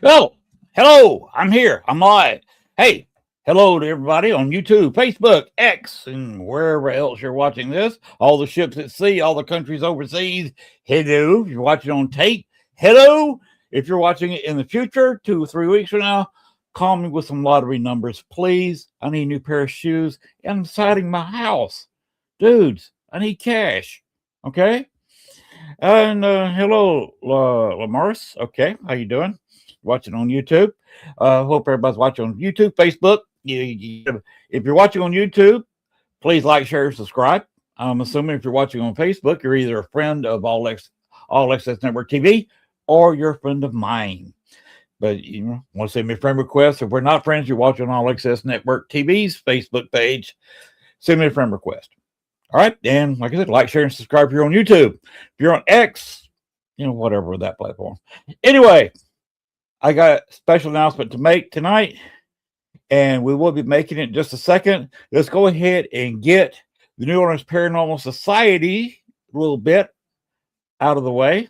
Oh, hello. I'm here. I'm live. Hey, hello to everybody on YouTube, Facebook, X, and wherever else you're watching this. All the ships at sea, all the countries overseas. Hello. If you're watching on tape, hello. If you're watching it in the future, 2 or 3 weeks from now, call me with some lottery numbers, please. I need a new pair of shoes, and I'm siding my house. Dudes, I need cash. Okay? And hello, Lamaris. Okay, how you doing? Watching on YouTube. Hope everybody's watching on YouTube, Facebook. If you're watching on YouTube, please like, share, subscribe. I'm assuming if you're watching on Facebook, you're either a friend of All Access Network TV or you're a friend of mine. But want to send me a friend request. If we're not friends, you're watching All Access Network TV's Facebook page, send me a friend request. All right. And like I said, like, share, and subscribe if you're on YouTube. If you're on X, whatever that platform. Anyway, I got a special announcement to make tonight, and we will be making it in just a second. Let's go ahead and get the New Orleans Paranormal Society a little bit out of the way.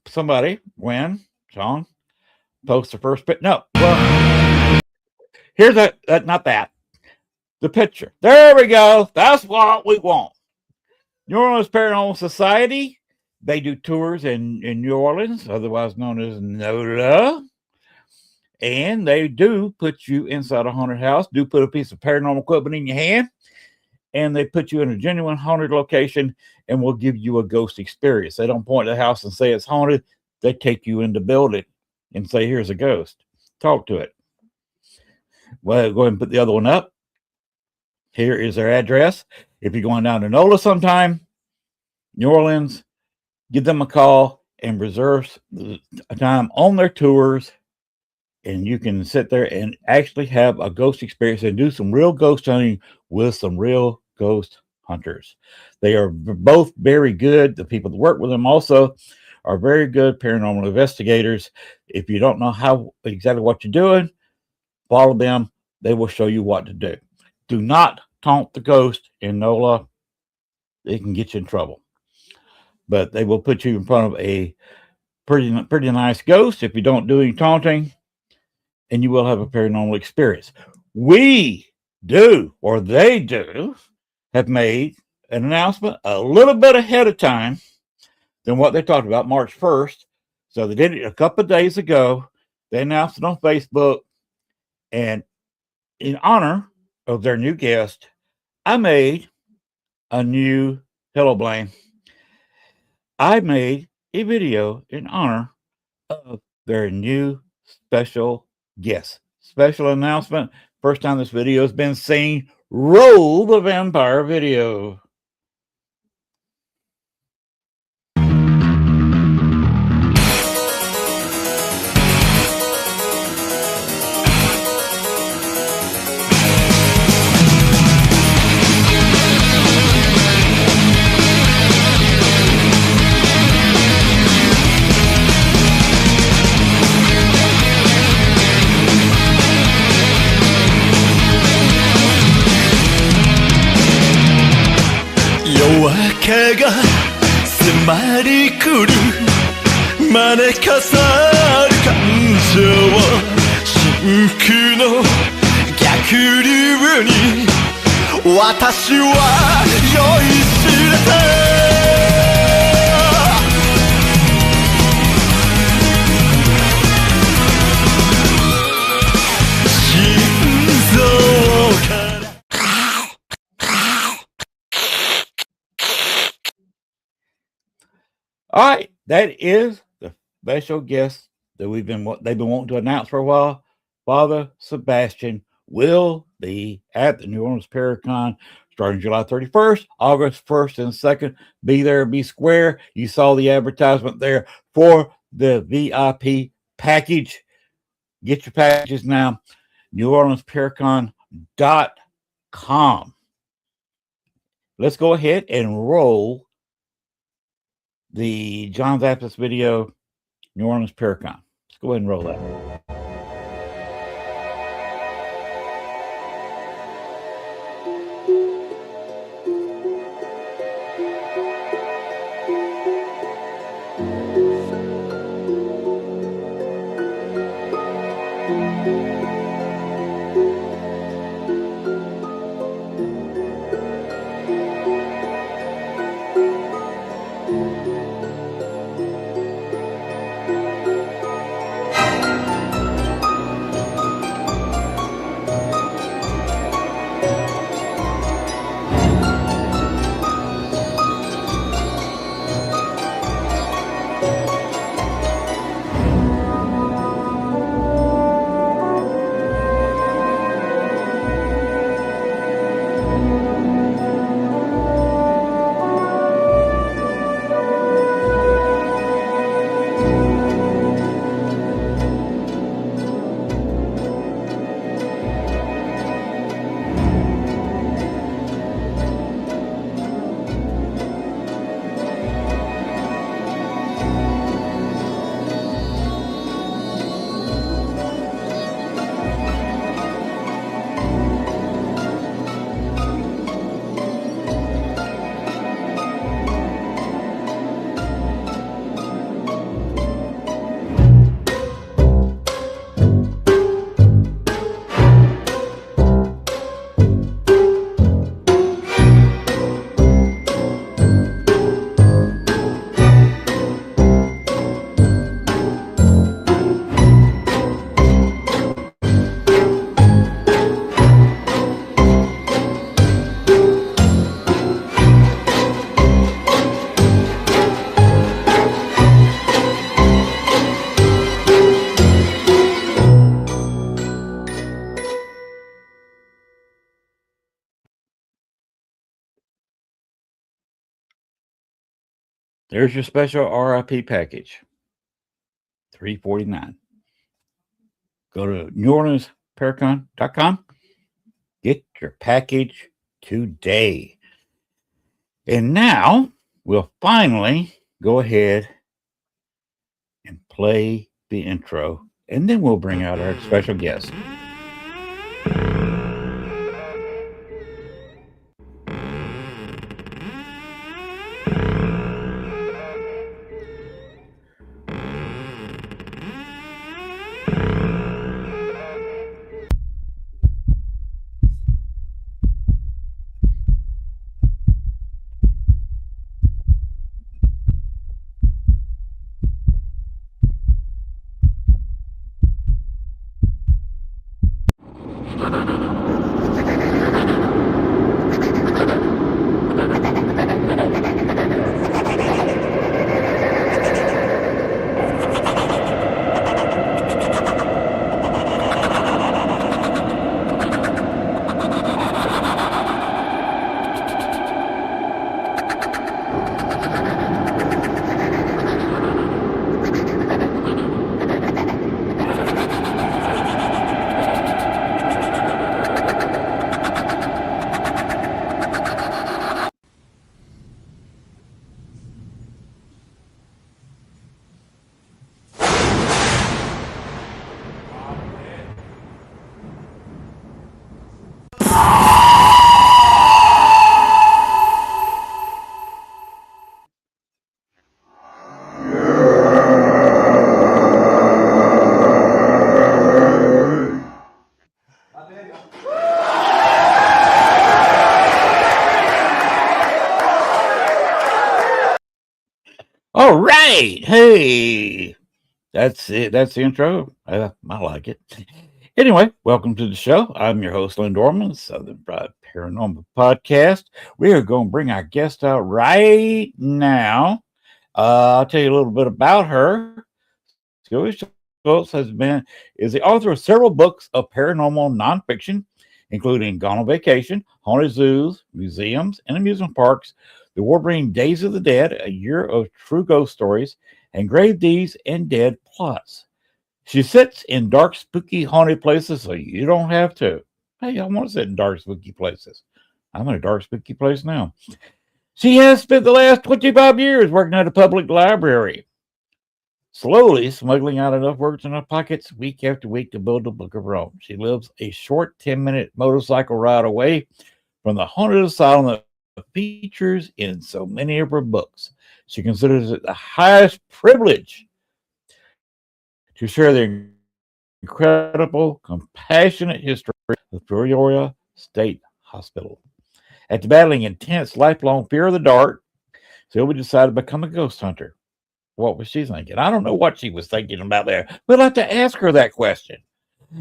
Somebody, Gwen, Sean, post the first bit. No, well, here's not that. The picture. There we go. That's what we want. New Orleans Paranormal Society. They do tours in New Orleans, otherwise known as NOLA. And they do put you inside a haunted house, do put a piece of paranormal equipment in your hand, and they put you in a genuine haunted location and will give you a ghost experience. They don't point to the house and say it's haunted. They take you in the building and say, here's a ghost. Talk to it. Well, go ahead and put the other one up. Here is their address. If you're going down to NOLA sometime, New Orleans, give them a call and reserve a time on their tours, and you can sit there and actually have a ghost experience and do some real ghost hunting with some real ghost hunters. They are both very good. The people that work with them also are very good paranormal investigators. If you don't know exactly what you're doing, follow them. They will show you what to do. Do not taunt the ghost in NOLA. They can get you in trouble. But they will put you in front of a pretty nice ghost if you don't do any taunting, and you will have a paranormal experience. We do, or they do, have made an announcement a little bit ahead of time than what they talked about, March 1st. So they did it a couple of days ago. They announced it on Facebook, and in honor of their new guest, I made a new Hello Blaine. I made a video in honor of their new special guest. Special announcement. First time this video has been seen. Roll the vampire video.夜明けが迫り来る招かさる感情真空の逆流に私は酔いしれたAll right, that is the special guest that they've been wanting to announce for a while. Father Sebastian will be at the New Orleans Paracon starting July 31st, August 1st and 2nd. Be there, be square. You saw the advertisement there for the VIP package. Get your packages now. NewOrleansParacon.com. Let's go ahead and roll the John Zappas video, New Orleans Paracon. Let's go ahead and roll that. There's your special RIP package. $349. Go to NewOrleansParacon.com. Get your package today. And now we'll finally go ahead and play the intro, and then we'll bring out our special guest. All right. Hey, that's it. That's the intro. I like it. Anyway, welcome to the show. I'm your host, Len Dorman, Southern Pride Paranormal Podcast. We are going to bring our guest out right now. I'll tell you a little bit about her. Sylvia Shults is the author of several books of paranormal nonfiction, including Gone on Vacation, Haunted Zoos, Museums, and Amusement Parks, The War-Bringing Days of the Dead, A Year of True Ghost Stories, and Grave Deeds and Dead Plots. She sits in dark, spooky, haunted places so you don't have to. Hey, I want to sit in dark, spooky places. I'm in a dark, spooky place now. She has spent the last 25 years working at a public library, slowly smuggling out enough words in her pockets week after week to build a book of her own. She lives a short 10-minute motorcycle ride away from the haunted asylum that features in so many of her books. She considers it the highest privilege to share the incredible, compassionate history of Peoria State Hospital. After battling intense, lifelong fear of the dark, Sylvia decided to become a ghost hunter. What was she thinking? I don't know what she was thinking about there. We'll have to ask her that question.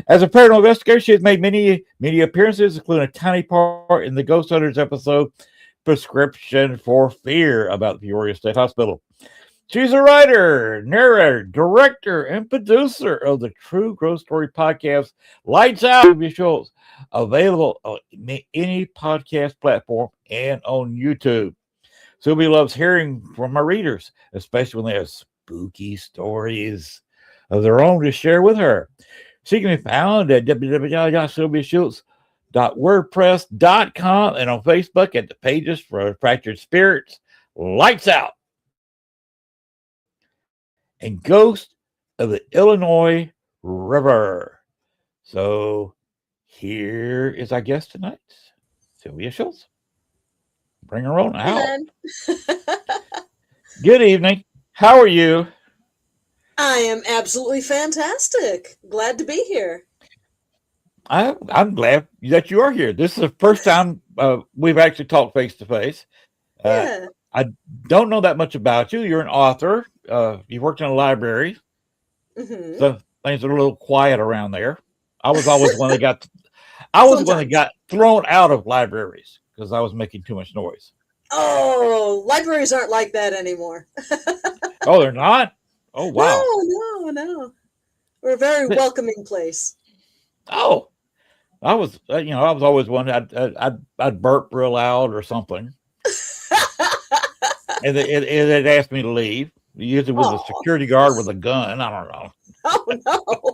As a paranormal investigator, she has made many appearances, including a tiny part in the Ghost Hunters episode, Prescription for Fear, about the Peoria State Hospital. She's a writer, narrator, director, and producer of the True Ghost Story podcast, Lights Out, Sylvia Shults, available on any podcast platform and on YouTube. Sylvia loves hearing from her readers, especially when they have spooky stories of their own to share with her. She can be found at www.sylviashults.wordpress.com and on Facebook at the pages for Fractured Spirits, Lights Out, and Ghost of the Illinois River. So here is our guest tonight, Sylvia Shults. Bring her on out. Good evening. How are you? I am absolutely fantastic. Glad to be here. I'm glad that you are here. This is the first time we've actually talked face to face. Yeah. I don't know that much about you. You're an author. You worked in a library. Mm-hmm. So things are a little quiet around there. I was always one that got thrown out of libraries because I was making too much noise. Oh, libraries aren't like that anymore. Oh, they're not? Oh, wow. No. We're a very welcoming place. Oh, I was always one I'd burp real loud or something. and it asked me to leave. Usually with a Oh, security guard with a gun. I don't know. oh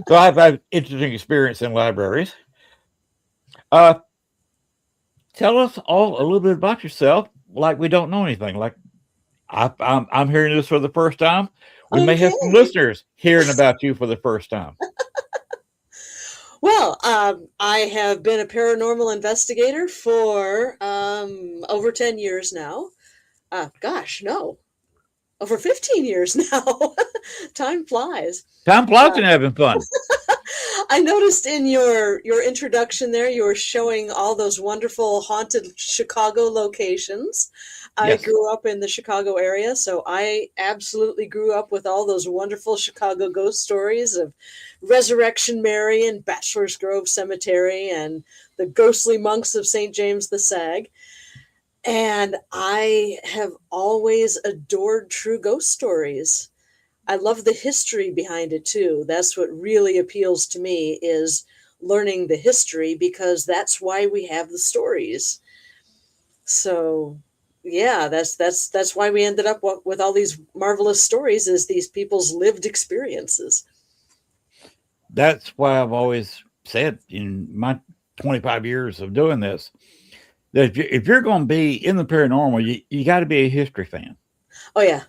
So I've had interesting experience in libraries. Uh, Tell us all a little bit about yourself, like we don't know anything. Like I'm hearing this for the first time. We no. may have some Okay. listeners hearing about you for the first time. Well, I have been a paranormal investigator for over 10 years now. Gosh, no, over 15 years now. Time flies. Time flies and having fun. I noticed in your introduction there, you were showing all those wonderful haunted Chicago locations. I Yes. grew up in the Chicago area, so I absolutely grew up with all those wonderful Chicago ghost stories of Resurrection Mary and Bachelor's Grove Cemetery and the ghostly monks of St. James the Sag. And I have always adored true ghost stories. I love the history behind it too. That's what really appeals to me is learning the history because that's why we have the stories. So, yeah, that's why we ended up with all these marvelous stories is these people's lived experiences. That's why I've always said in my 25 years of doing this that if you're going to be in the paranormal, you got to be a history fan. Oh yeah,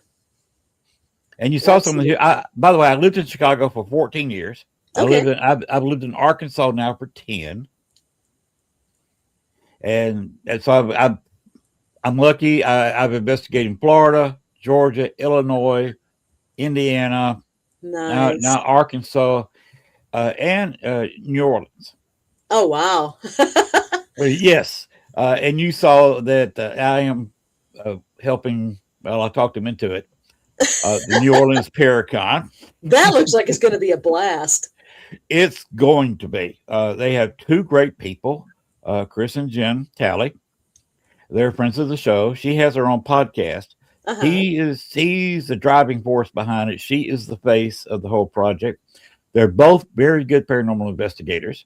And you saw some of absolutely. the. By the way, I lived in Chicago for 14 years. Okay. I've lived in Arkansas now for 10, and so I'm lucky. I've investigated in Florida, Georgia, Illinois, Indiana, now Nice. Arkansas, and New Orleans. Oh wow. Yes, and you saw that I am helping. Well, I talked him into it. The New Orleans Paracon. That looks like it's going to be a blast. It's going to be. They have two great people, Chris and Jen Talley. They're friends of the show. She has her own podcast. Uh-huh. He's the driving force behind it. She is the face of the whole project. They're both very good paranormal investigators.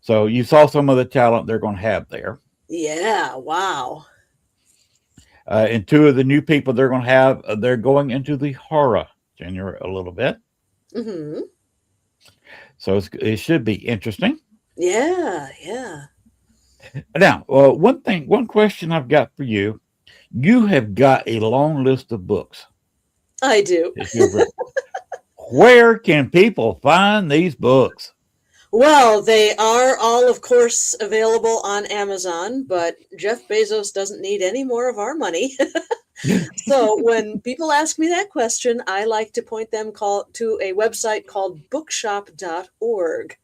So you saw some of the talent they're going to have there. Yeah, wow. And two of the new people they're going to have, they're going into the horror genre a little bit. Mhm. So it should be interesting. Yeah, yeah. Now, one question I've got for you. You have got a long list of books I do. that you've written. Where can people find these books? Well, they are all, of course, available on Amazon, but Jeff Bezos doesn't need any more of our money. So when people ask me that question, I like to point them to a website called bookshop.org.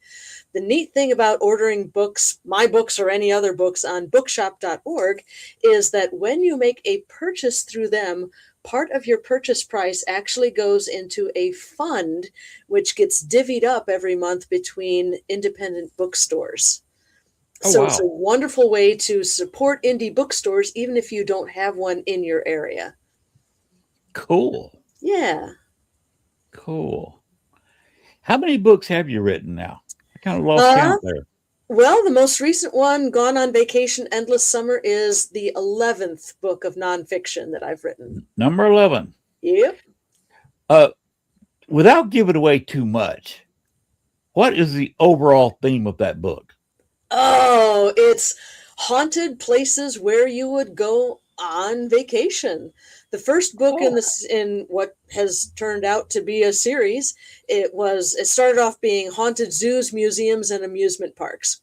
The neat thing about ordering books, my books or any other books on bookshop.org, is that when you make a purchase through them, part of your purchase price actually goes into a fund which gets divvied up every month between independent bookstores. Oh, So it's a wow. wonderful way to support indie bookstores, even if you don't have one in your area. Cool. Yeah. Cool. How many books have you written now? I kind of lost Uh, count there. well, the most recent one, Gone on Vacation, Endless Summer, is the 11th book of nonfiction that I've written. Number 11. Yep. Uh, Without giving away too much, what is the overall theme of that book? Oh, it's haunted places where you would go on vacation. The first book Oh, in what has turned out to be a series, it started off being haunted zoos, museums, and amusement parks.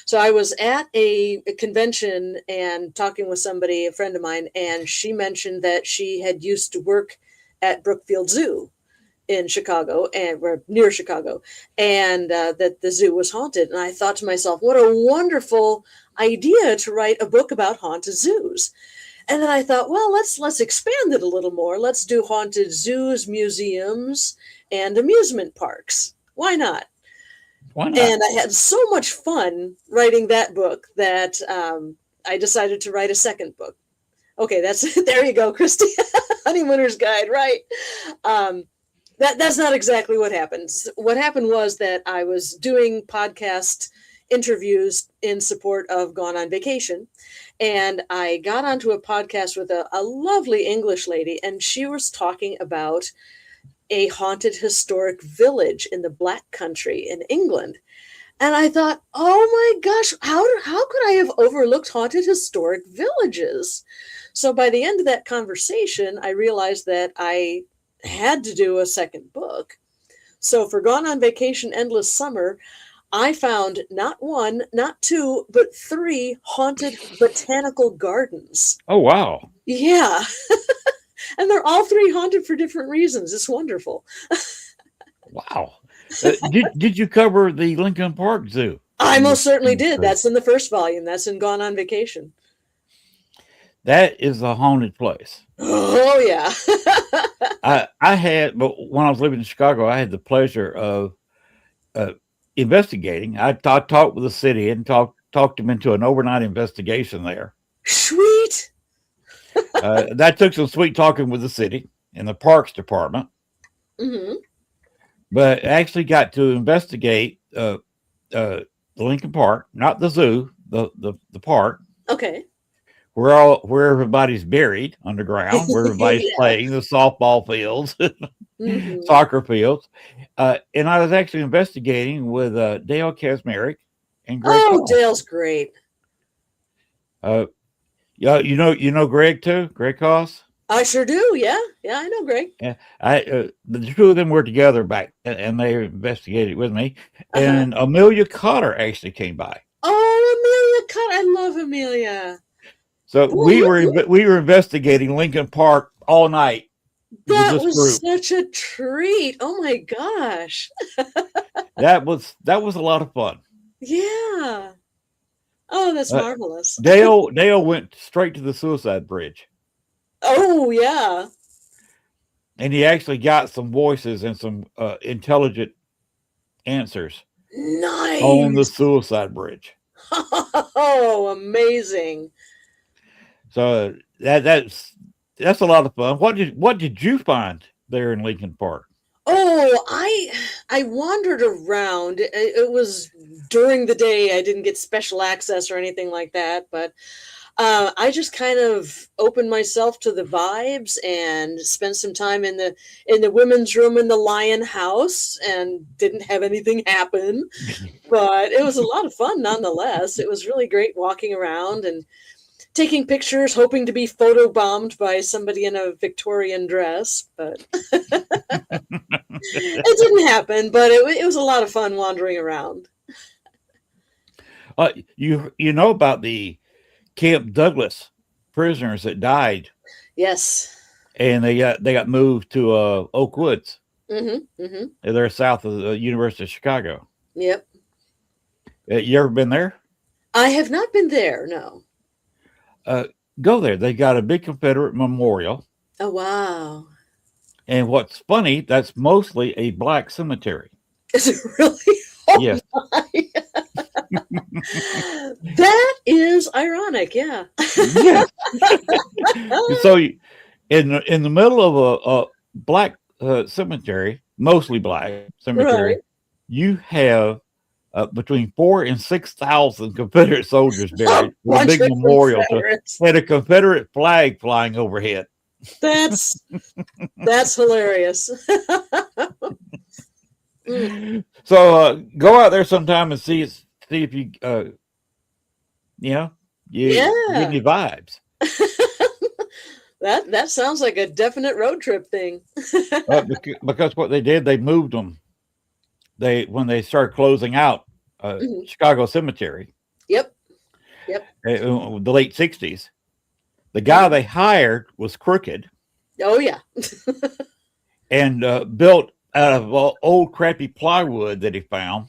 So I was at a convention and talking with somebody, a friend of mine, and she mentioned that she had used to work at Brookfield Zoo in Chicago and or near Chicago, and that the zoo was haunted. And I thought to myself, what a wonderful idea to write a book about haunted zoos. And then I thought, well, let's expand it a little more. Let's do haunted zoos, museums, and amusement parks. Why not? why not? And I had so much fun writing that book that I decided to write a second book. Okay, that's there you go, Christy. Honeymooner's Guide, right? Um, that's not exactly what happened. What happened was that I was doing podcast interviews in support of Gone on Vacation. And I got onto a podcast with a lovely English lady, and she was talking about a haunted historic village in the Black Country in England. And I thought, oh my gosh, how could I have overlooked haunted historic villages? So by the end of that conversation, I realized that I had to do a second book. So for Gone on Vacation Endless Summer, I found not one, not two, but 3 haunted botanical gardens. Oh, wow. Yeah. And they're all 3 haunted for different reasons. It's wonderful. Wow. Did you cover the Lincoln Park Zoo? I most certainly did. That's in the first volume. That's in Gone on Vacation. That is a haunted place. Oh, yeah. I had, but when I was living in Chicago, I had the pleasure of investigating. I talked with the city and talked them into an overnight investigation there. Sweet. That took some sweet talking with the city and the parks department. Mm-hmm. But actually got to investigate the Lincoln Park, not the zoo, the park. Okay. Where everybody's buried underground, where everybody's Yeah. playing the softball fields, Mm-hmm. soccer fields. And I was actually investigating with Dale Kasmerick and Greg. Oh, Koss. Dale's great. Yeah, you know Greg too, Greg Koss. I sure do. Yeah. Yeah, I know Greg. Yeah, the 2 of them were together back, and they investigated with me. Uh-huh. And Amelia Cotter actually came by. Oh, Amelia Cut. I love Amelia. So we were investigating Lincoln Park all night. That this was group. such a treat. Oh my gosh. That was a lot of fun. Yeah. Oh, that's marvelous. Dale went straight to the suicide bridge, Oh, yeah. and he actually got some voices and some intelligent answers Nice. on the suicide bridge. Oh, amazing. So that's a lot of fun. What did you find there in Lincoln Park? Oh, I wandered around. It was during the day. I didn't get special access or anything like that, but I just kind of opened myself to the vibes and spent some time in the women's room in the Lion House, and didn't have anything happen, but it was a lot of fun nonetheless. It was really great walking around and taking pictures, hoping to be photobombed by somebody in a Victorian dress, but it didn't happen. But it was a lot of fun wandering around. You know about the Camp Douglas prisoners that died, Yes. and they got moved to Oak Woods. Mm-hmm. Mm-hmm. They're south of the University of Chicago. Yep. You ever been there? I have not been there. No. Go there. They got a big Confederate memorial. Oh, wow. And what's funny, that's mostly a black cemetery. Is it really? Oh, Yes. That is ironic. Yeah. Yes. So in the middle of a black cemetery, mostly black cemetery, Right. you have between 4,000 and 6,000 Confederate soldiers buried with a Bunch big of memorial Confederates. and a Confederate flag flying overhead. That's hilarious. Mm. So go out there sometime and see if you you get any vibes. That sounds like a definite road trip thing. Because what they did, they moved them. When they started closing out Mhm. Chicago Cemetery, Yep. the late 60s, the guy they hired was crooked Oh yeah. and built out of old crappy plywood that he found,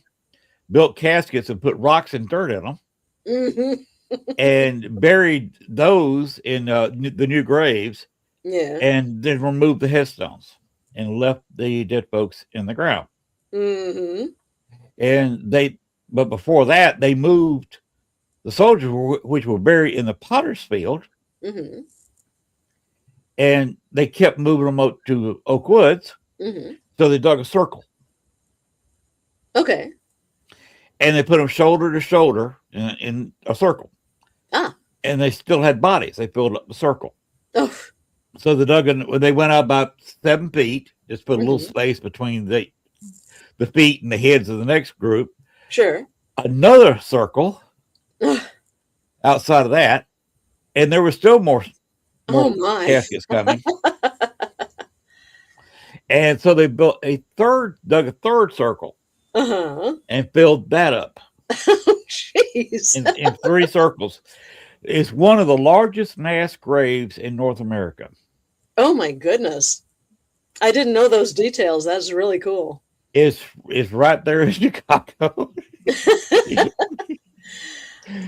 built caskets and put rocks and dirt in them, Hmm. and buried those in the new graves, Yeah. and then removed the headstones and left the dead folks in the ground. Hmm. But before that, they moved the soldiers, which were buried in the potter's field, Hmm. and they kept moving them up to Oak Woods. Hmm. So they dug a circle, Okay. and they put them shoulder to shoulder in a circle. Ah. And they still had bodies. They filled up the circle. Oh. So when they went out about 7 feet, just put a little Mm-hmm. space between the feet and the heads of the next group. Sure. Another circle outside of that, and there were still more Oh my. caskets coming. And so they dug a third circle, and filled that up. Oh, jeez. in 3 circles. It's one of the largest mass graves in North America. Oh my goodness. I didn't know those details. That's really cool. It's right there in Chicago.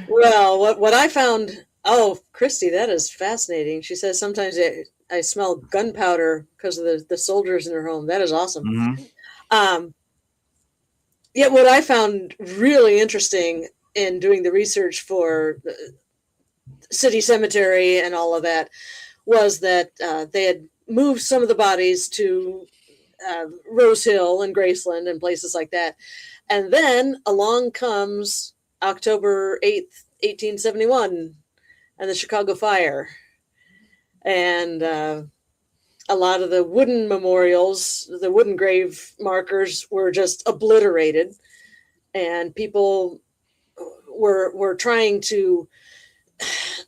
Well, what I found, oh, Christy, that is fascinating. She says sometimes I smell gunpowder because of the soldiers in her home. That is awesome. Mm-hmm. Yet what I found really interesting in doing the research for City Cemetery and all of that was that they had moved some of the bodies to Rose Hill and Graceland and places like that. And then along comes October 8th, 1871 and the Chicago Fire. And a lot of the wooden memorials, the wooden grave markers were just obliterated. And people were trying to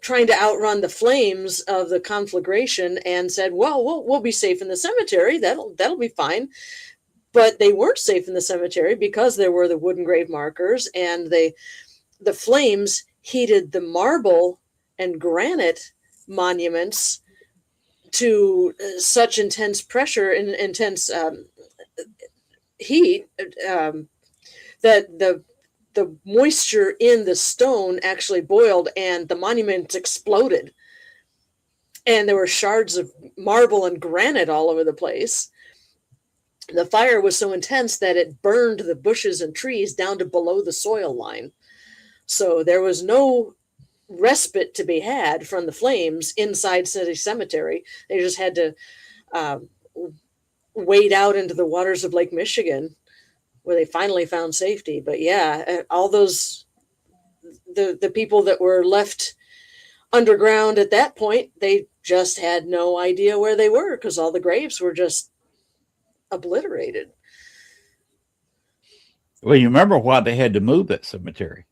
outrun the flames of the conflagration and said, well, we'll be safe in the cemetery. That'll be fine. But they weren't safe in the cemetery because there were the wooden grave markers, and the flames heated the marble and granite monuments to such intense pressure and intense heat that the moisture in the stone actually boiled and the monuments exploded. And there were shards of marble and granite all over the place. The fire was so intense that it burned the bushes and trees down to below the soil line. So there was no respite to be had from the flames inside City Cemetery. They just had to wade out into the waters of Lake Michigan, where they finally found safety. But yeah, all those, the people that were left underground at that point, they just had no idea where they were because all the graves were just obliterated. Well, you remember why they had to move that cemetery?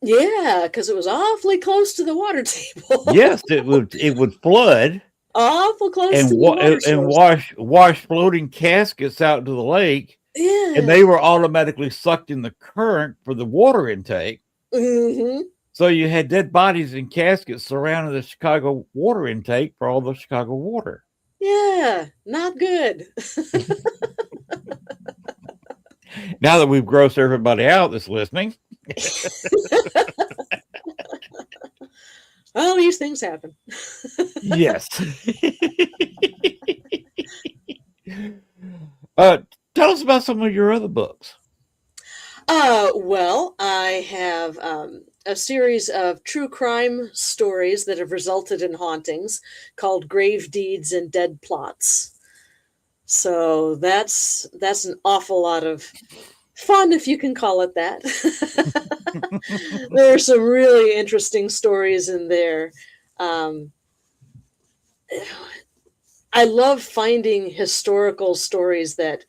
Yeah, because it was awfully close to the water table. Yes, it would flood Awful close and to the water source. wash floating caskets out into the lake. Yeah. And they were automatically sucked in the current for the water intake. Mm-hmm. So you had dead bodies in caskets surrounding the Chicago water intake for all the Chicago water. Yeah, not good. Now that we've grossed everybody out that's listening. Well, these things happen. Yes. Tell us about some of your other books. Well, I have a series of true crime stories that have resulted in hauntings called Grave Deeds and Dead Plots. So that's an awful lot of fun, if you can call it that. There are some really interesting stories in there. I love finding historical stories that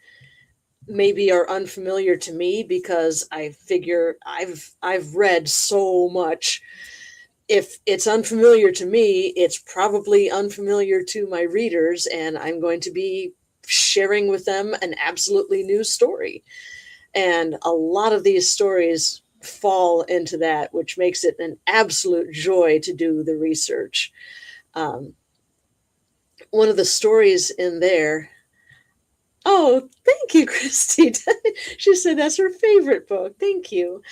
maybe are unfamiliar to me because I figure I've read so much. If it's unfamiliar to me, it's probably unfamiliar to my readers, and I'm going to be sharing with them an absolutely new story. And a lot of these stories fall into that, which makes it an absolute joy to do the research. One of the stories in there, oh, thank you, Christy. She said that's her favorite book. Thank you.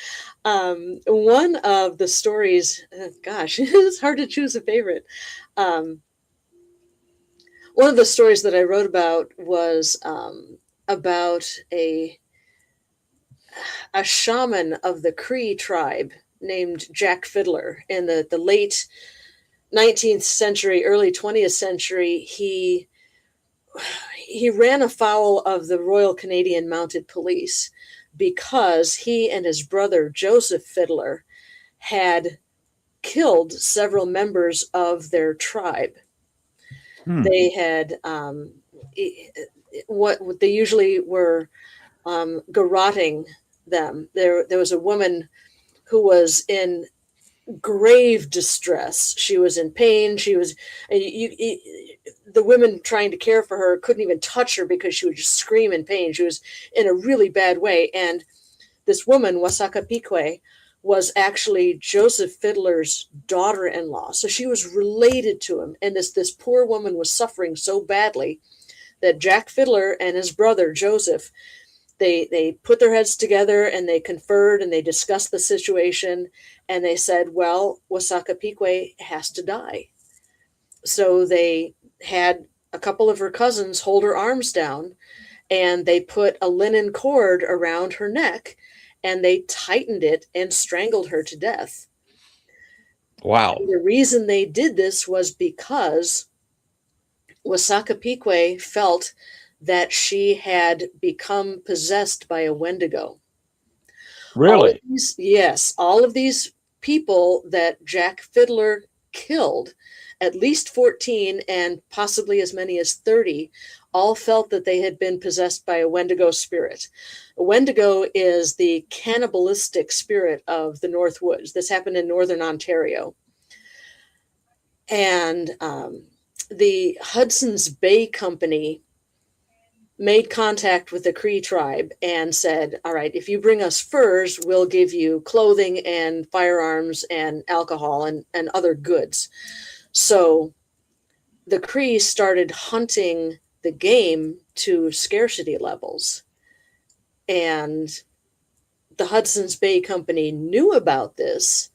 One of the stories, gosh, it's hard to choose a favorite. One of the stories that I wrote about was about a shaman of the Cree tribe named Jack Fiddler in the late 19th century, early 20th century. He ran afoul of the Royal Canadian Mounted Police because he and his brother Joseph Fiddler had killed several members of their tribe. They had what they usually were garroting them. There was a woman who was in grave distress. She was in pain. She was the women trying to care for her couldn't even touch her because she would just scream in pain. She was in a really bad way. And this woman, Wasaka Pique, was actually Joseph Fiddler's daughter-in-law. So she was related to him. And this poor woman was suffering so badly that Jack Fiddler and his brother Joseph, they put their heads together and they conferred and they discussed the situation. And they said, well, Wasaka Pique has to die. So they had a couple of her cousins hold her arms down, and they put a linen cord around her neck, and they tightened it and strangled her to death. Wow. And the reason they did this was because Wasaka Pique felt that she had become possessed by a Wendigo. Really? Yes. All of these people that Jack Fiddler killed, at least 14 and possibly as many as 30, all felt that they had been possessed by a Wendigo spirit. A Wendigo is the cannibalistic spirit of the North Woods. This happened in northern Ontario. And the Hudson's Bay Company made contact with the Cree tribe and said, all right, if you bring us furs, we'll give you clothing and firearms and alcohol and other goods. So the Cree started hunting the game to scarcity levels. And the Hudson's Bay Company knew about this,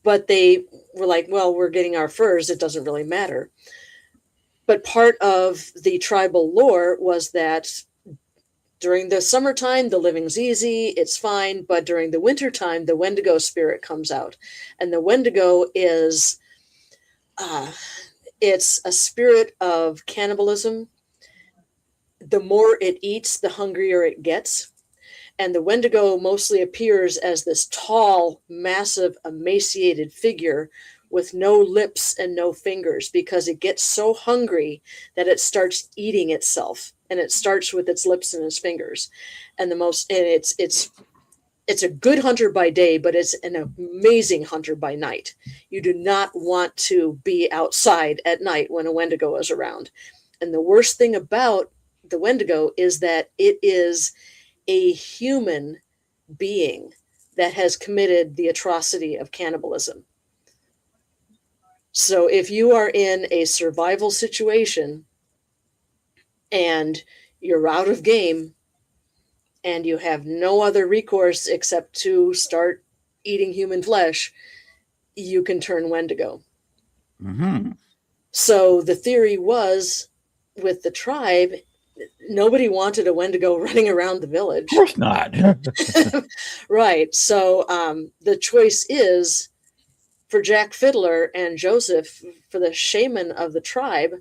but they were like, well, we're getting our furs. It doesn't really matter. But part of the tribal lore was that during the summertime, the living's easy, it's fine. But during the wintertime, the Wendigo spirit comes out. And the Wendigo is, it's a spirit of cannibalism. The more it eats, the hungrier it gets. And the Wendigo mostly appears as this tall, massive, emaciated figure with no lips and no fingers, because it gets so hungry that it starts eating itself, and it starts with its lips and its fingers. And it's a good hunter by day, but it's an amazing hunter by night. You do not want to be outside at night when a Wendigo is around. And the worst thing about the Wendigo is that it is a human being that has committed the atrocity of cannibalism. So if you are in a survival situation and you're out of game and you have no other recourse except to start eating human flesh, you can turn Wendigo. Mm-hmm. So the theory was, with the tribe, nobody wanted a Wendigo running around the village. Of course not. Right. So the choice is, for Jack Fiddler and Joseph, for the shaman of the tribe,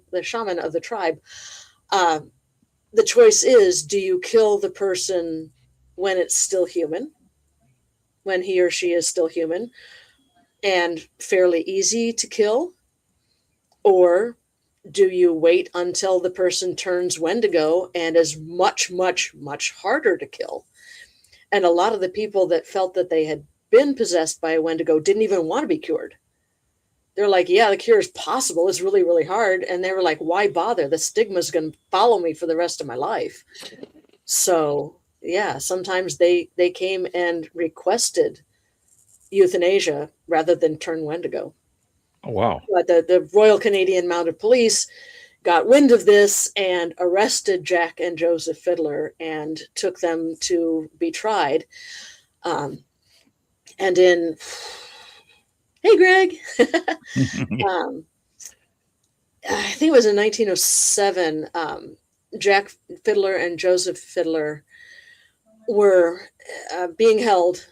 the choice is, do you kill the person when it's still human, when he or she is still human and fairly easy to kill? Or do you wait until the person turns Wendigo and is much, much, much harder to kill? And a lot of the people that felt that they had been possessed by a Wendigo didn't even want to be cured. They're like, yeah, the cure is possible. It's really, really hard. And they were like, why bother? The stigma is going to follow me for the rest of my life. So, yeah, sometimes they came and requested euthanasia rather than turn Wendigo. Oh, wow. But the Royal Canadian Mounted Police got wind of this and arrested Jack and Joseph Fiddler and took them to be tried. And in, hey, Greg, I think it was in 1907, Jack Fiddler and Joseph Fiddler were being held,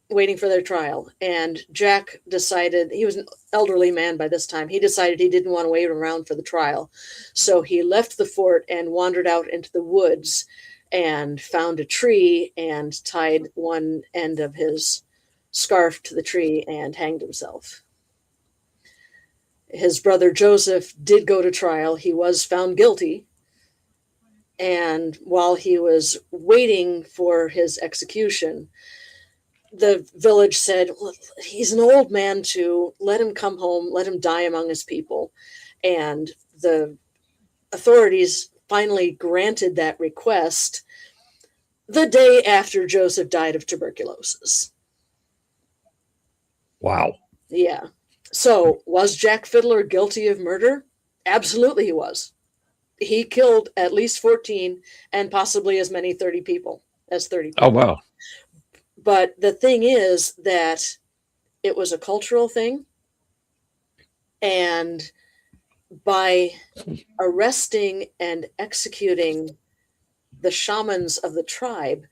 waiting for their trial. And Jack decided, he was an elderly man by this time, he decided he didn't want to wait around for the trial. So he left the fort and wandered out into the woods and found a tree and tied one end of his scarf to the tree and hanged himself. His brother Joseph did go to trial. He was found guilty. And while he was waiting for his execution, the village said, well, he's an old man too. Let him come home. Let him die among his people. And the authorities finally granted that request the day after Joseph died of tuberculosis. Wow. Yeah. So was Jack Fiddler guilty of murder? Absolutely he was. He killed at least 14 and possibly as many 30 people as 30 people. Oh, wow. But the thing is that it was a cultural thing. And by arresting and executing the shamans of the tribe,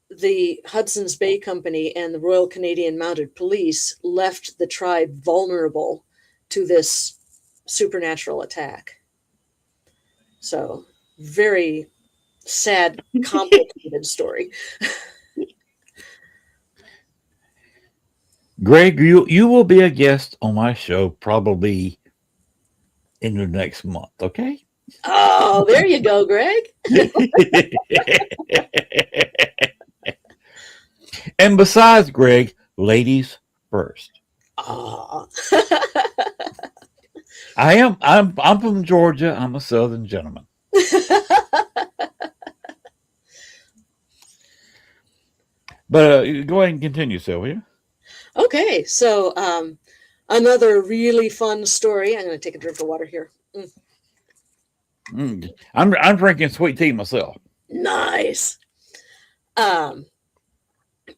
the Hudson's Bay Company and the Royal Canadian Mounted Police left the tribe vulnerable to this supernatural attack. So, very sad, complicated story. Greg, you will be a guest on my show probably in the next month, okay? Oh, there you go, Greg. And besides, Greg, ladies first. Oh. I'm from Georgia. I'm a Southern gentleman. But go ahead and continue, Sylvia. Okay, so another really fun story. I'm going to take a drink of water here. I'm drinking sweet tea myself. Nice.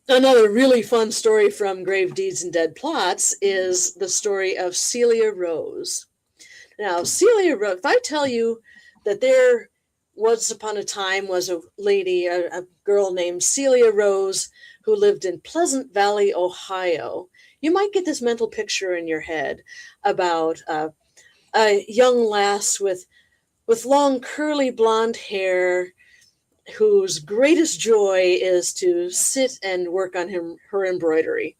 Another really fun story from Grave Deeds and Dead Plots is the story of Celia Rose. Now, Celia Rose, if I tell you that there once upon a time was a lady, a girl named Celia Rose who lived in Pleasant Valley, Ohio, you might get this mental picture in your head about a young lass with long curly blonde hair whose greatest joy is to sit and work on her embroidery.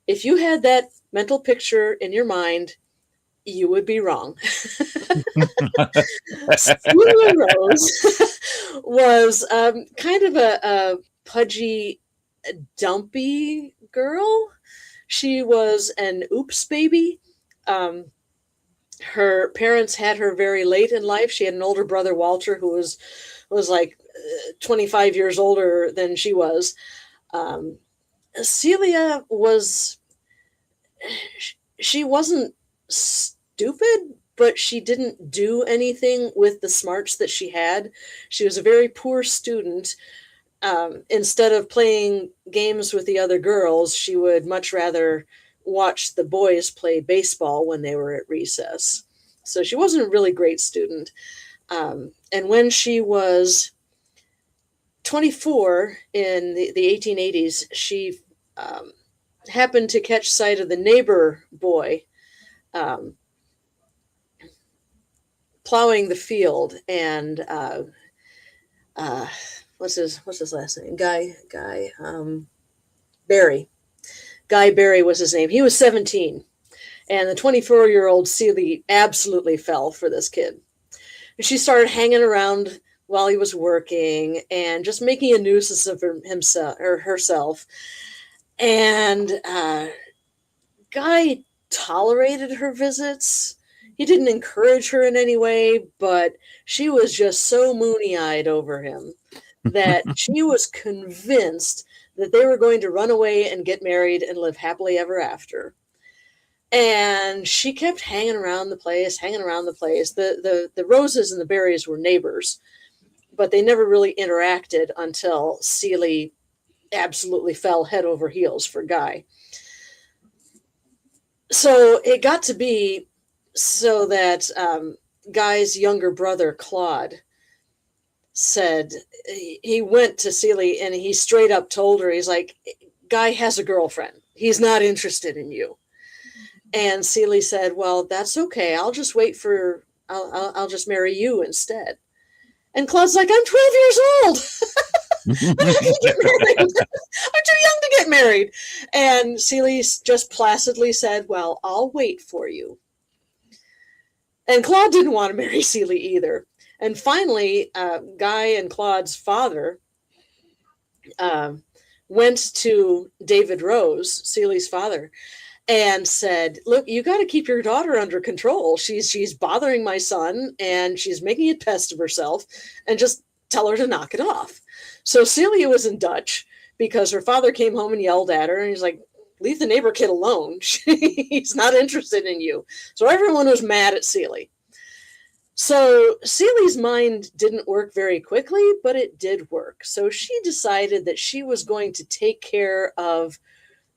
If you had that mental picture in your mind, you would be wrong. Celia Rose was kind of a pudgy, dumpy girl. She was an oops baby. Her parents had her very late in life. She had an older brother, Walter, who was like 25 years older than she was. Celia she wasn't stupid, but she didn't do anything with the smarts that she had. She was a very poor student. Instead of playing games with the other girls, she would much rather watch the boys play baseball when they were at recess. So she wasn't a really great student. And when she was 24 in the 1880s, she happened to catch sight of the neighbor boy plowing the field, and what's his last name? Barry. Guy Barry was his name. He was 17, and the 24-year-old Celia absolutely fell for this kid. And she started hanging around while he was working and just making a nuisance of himself or herself. And Guy tolerated her visits. He didn't encourage her in any way, but she was just so moony-eyed over him that she was convinced that they were going to run away and get married and live happily ever after. And she kept hanging around the place. The Roses and the Berries were neighbors, but they never really interacted until Celia absolutely fell head over heels for Guy. So it got to be so that Guy's younger brother, Claude, said, he went to Celia and he straight up told her, he's like, Guy has a girlfriend. He's not interested in you. And Celia said, well, that's okay. I'll just wait I'll just marry you instead. And Claude's like, I'm 12 years old. I'm not going to get married. I'm too young to get married. And Celie just placidly said, well, I'll wait for you. And Claude didn't want to marry Celie either. And finally, Guy and Claude's father went to David Rose, Celie's father, and said, look, you got to keep your daughter under control. She's bothering my son, and she's making a pest of herself, and just tell her to knock it off. So Celia was in Dutch because her father came home and yelled at her, and he's like, leave the neighbor kid alone. He's not interested in you. So everyone was mad at Celie. So Celie's mind didn't work very quickly, but it did work. So she decided that she was going to take care of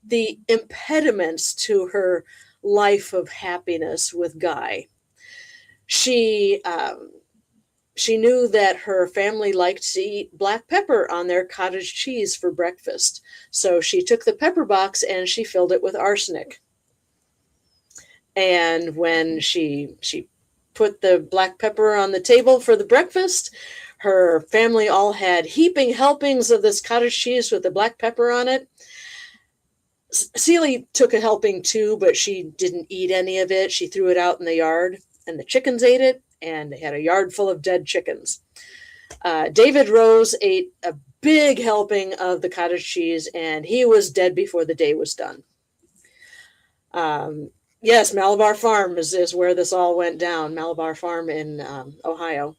the impediments to her life of happiness with Guy. She knew that her family liked to eat black pepper on their cottage cheese for breakfast. So she took the pepper box and she filled it with arsenic. And when she put the black pepper on the table for the breakfast, her family all had heaping helpings of this cottage cheese with the black pepper on it. Celie took a helping too, but she didn't eat any of it. She threw it out in the yard, and the chickens ate it, and they had a yard full of dead chickens. David Rose ate a big helping of the cottage cheese, and he was dead before the day was done. Yes, Malabar Farm is where this all went down. Malabar Farm in Ohio.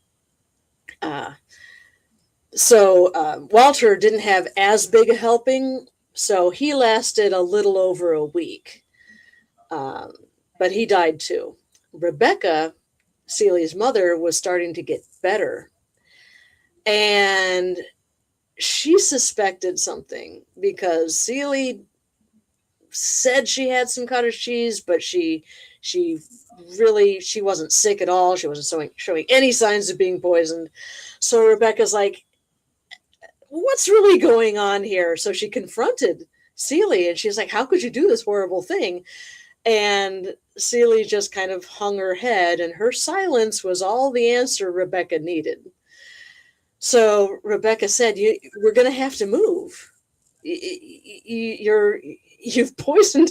So Walter didn't have as big a helping, so he lasted a little over a week. But he died too. Rebecca, Celie's mother, was starting to get better. And she suspected something because Celie said she had some cottage cheese, but she wasn't sick at all. She wasn't showing any signs of being poisoned. So Rebecca's like, what's really going on here? So she confronted Celie, and she's like, how could you do this horrible thing? And Celie just kind of hung her head, and her silence was all the answer Rebecca needed. So Rebecca said, we're going to have to move. You've poisoned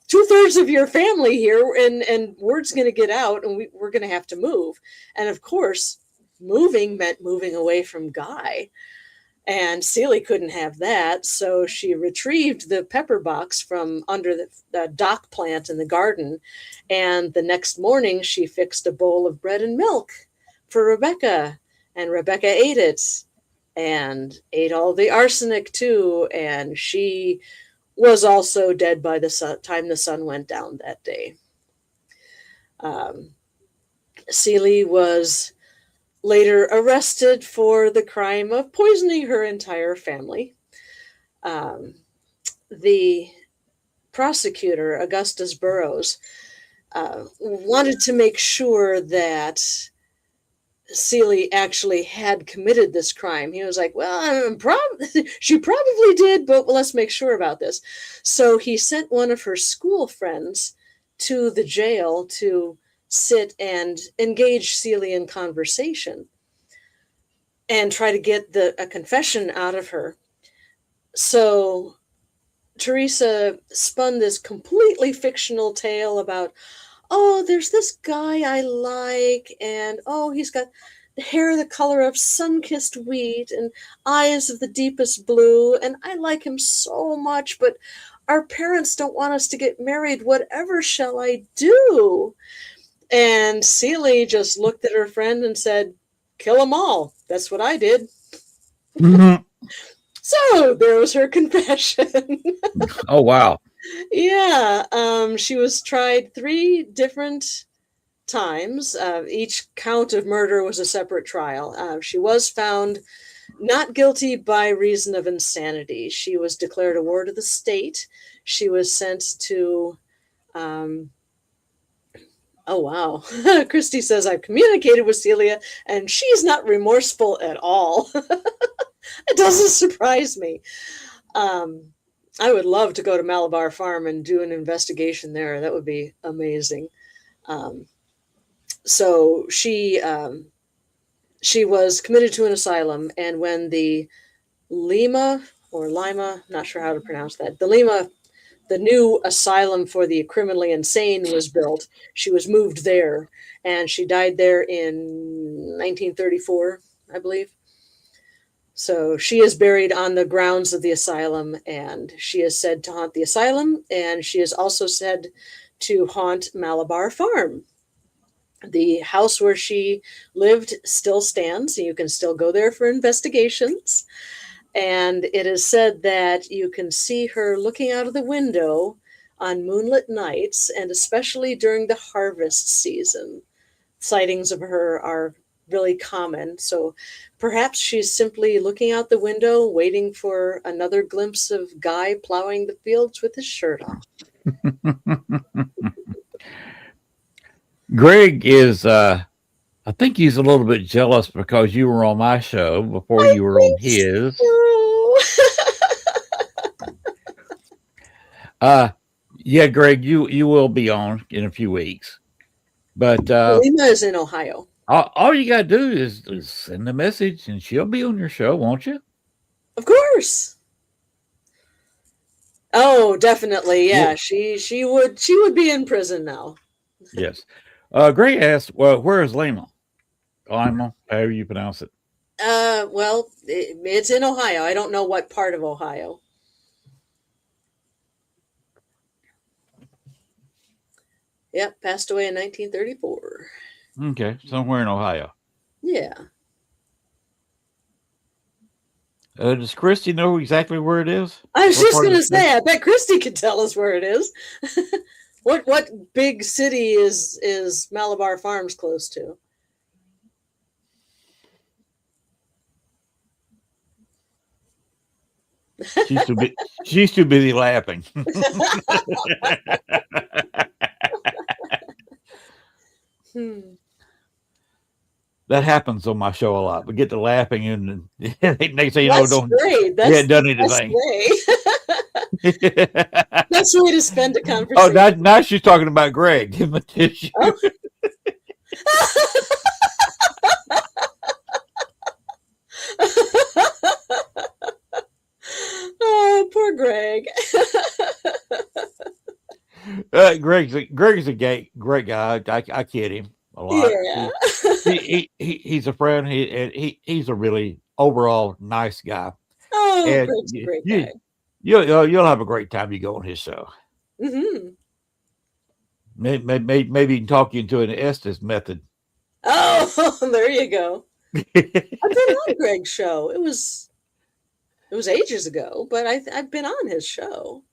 2/3 of your family here, and word's going to get out, and we're going to have to move. And of course, moving meant moving away from Guy. And Celie couldn't have that, so she retrieved the pepper box from under the dock plant in the garden. And the next morning, she fixed a bowl of bread and milk for Rebecca. And Rebecca ate it and ate all the arsenic too. And she was also dead by the time the sun went down that day. Celie was later arrested for the crime of poisoning her entire family. The prosecutor, Augustus Burroughs, wanted to make sure that Celie actually had committed this crime. He was like, well, she probably did, but let's make sure about this. So he sent one of her school friends to the jail to sit and engage Celie in conversation and try to get a confession out of her. So Teresa spun this completely fictional tale about, oh, there's this guy I like, and oh, he's got hair the color of sun-kissed wheat and eyes of the deepest blue, and I like him so much, but our parents don't want us to get married. Whatever shall I do? And Celie just looked at her friend and said, kill them all. That's what I did. Mhm. So there was her confession. Oh, wow. Yeah. She was tried 3 different times. Each count of murder was a separate trial. She was found not guilty by reason of insanity. She was declared a ward of the state. She was sent to... Oh, wow. Christy says, I've communicated with Celia, and she's not remorseful at all. It doesn't surprise me. I would love to go to Malabar Farm and do an investigation there. That would be amazing. So she she was committed to an asylum, and when the Lima, not sure how to pronounce that, the new asylum for the criminally insane was built, she was moved there, and she died there in 1934, I believe. So she is buried on the grounds of the asylum, and she is said to haunt the asylum, and she is also said to haunt Malabar Farm. The house where she lived still stands. You can still go there for investigations. And it is said that you can see her looking out of the window on moonlit nights, and especially during the harvest season. Sightings of her are really common. So perhaps she's simply looking out the window, waiting for another glimpse of Guy plowing the fields with his shirt off. Greg is, I think he's a little bit jealous because you were on my show before you were on his. Yeah, Greg, you will be on in a few weeks. But Lima is in Ohio. All you got to do is send a message and she'll be on your show, won't you? Of course. Oh, definitely. Yeah, she would be in prison now. Yes. Greg asked, well, where is Lima? Lima, however you pronounce it. Well, it's in Ohio. I don't know what part of Ohio. Yep, passed away in 1934. Okay, somewhere in Ohio. Yeah. Does Christy know exactly where it is? I was just going to say, I bet Christy could tell us where it is. What big city is Malabar Farms close to? She's too busy laughing. That happens on my show a lot. We get to laughing, and they say, don't. Great. That's done anything. That's the way to spend a conversation. Oh, now she's talking about Greg. Give him a tissue. Oh, poor Greg. Greg's a great guy. I kid him a lot. Yeah. He's a friend. He's a really overall nice guy. Oh, Greg's a great guy. You'll have a great time. You go on his show. Mm-hmm. Maybe he can talk you into an Estes method. Oh, there you go. I've been on Greg's show. It was ages ago, but I've been on his show.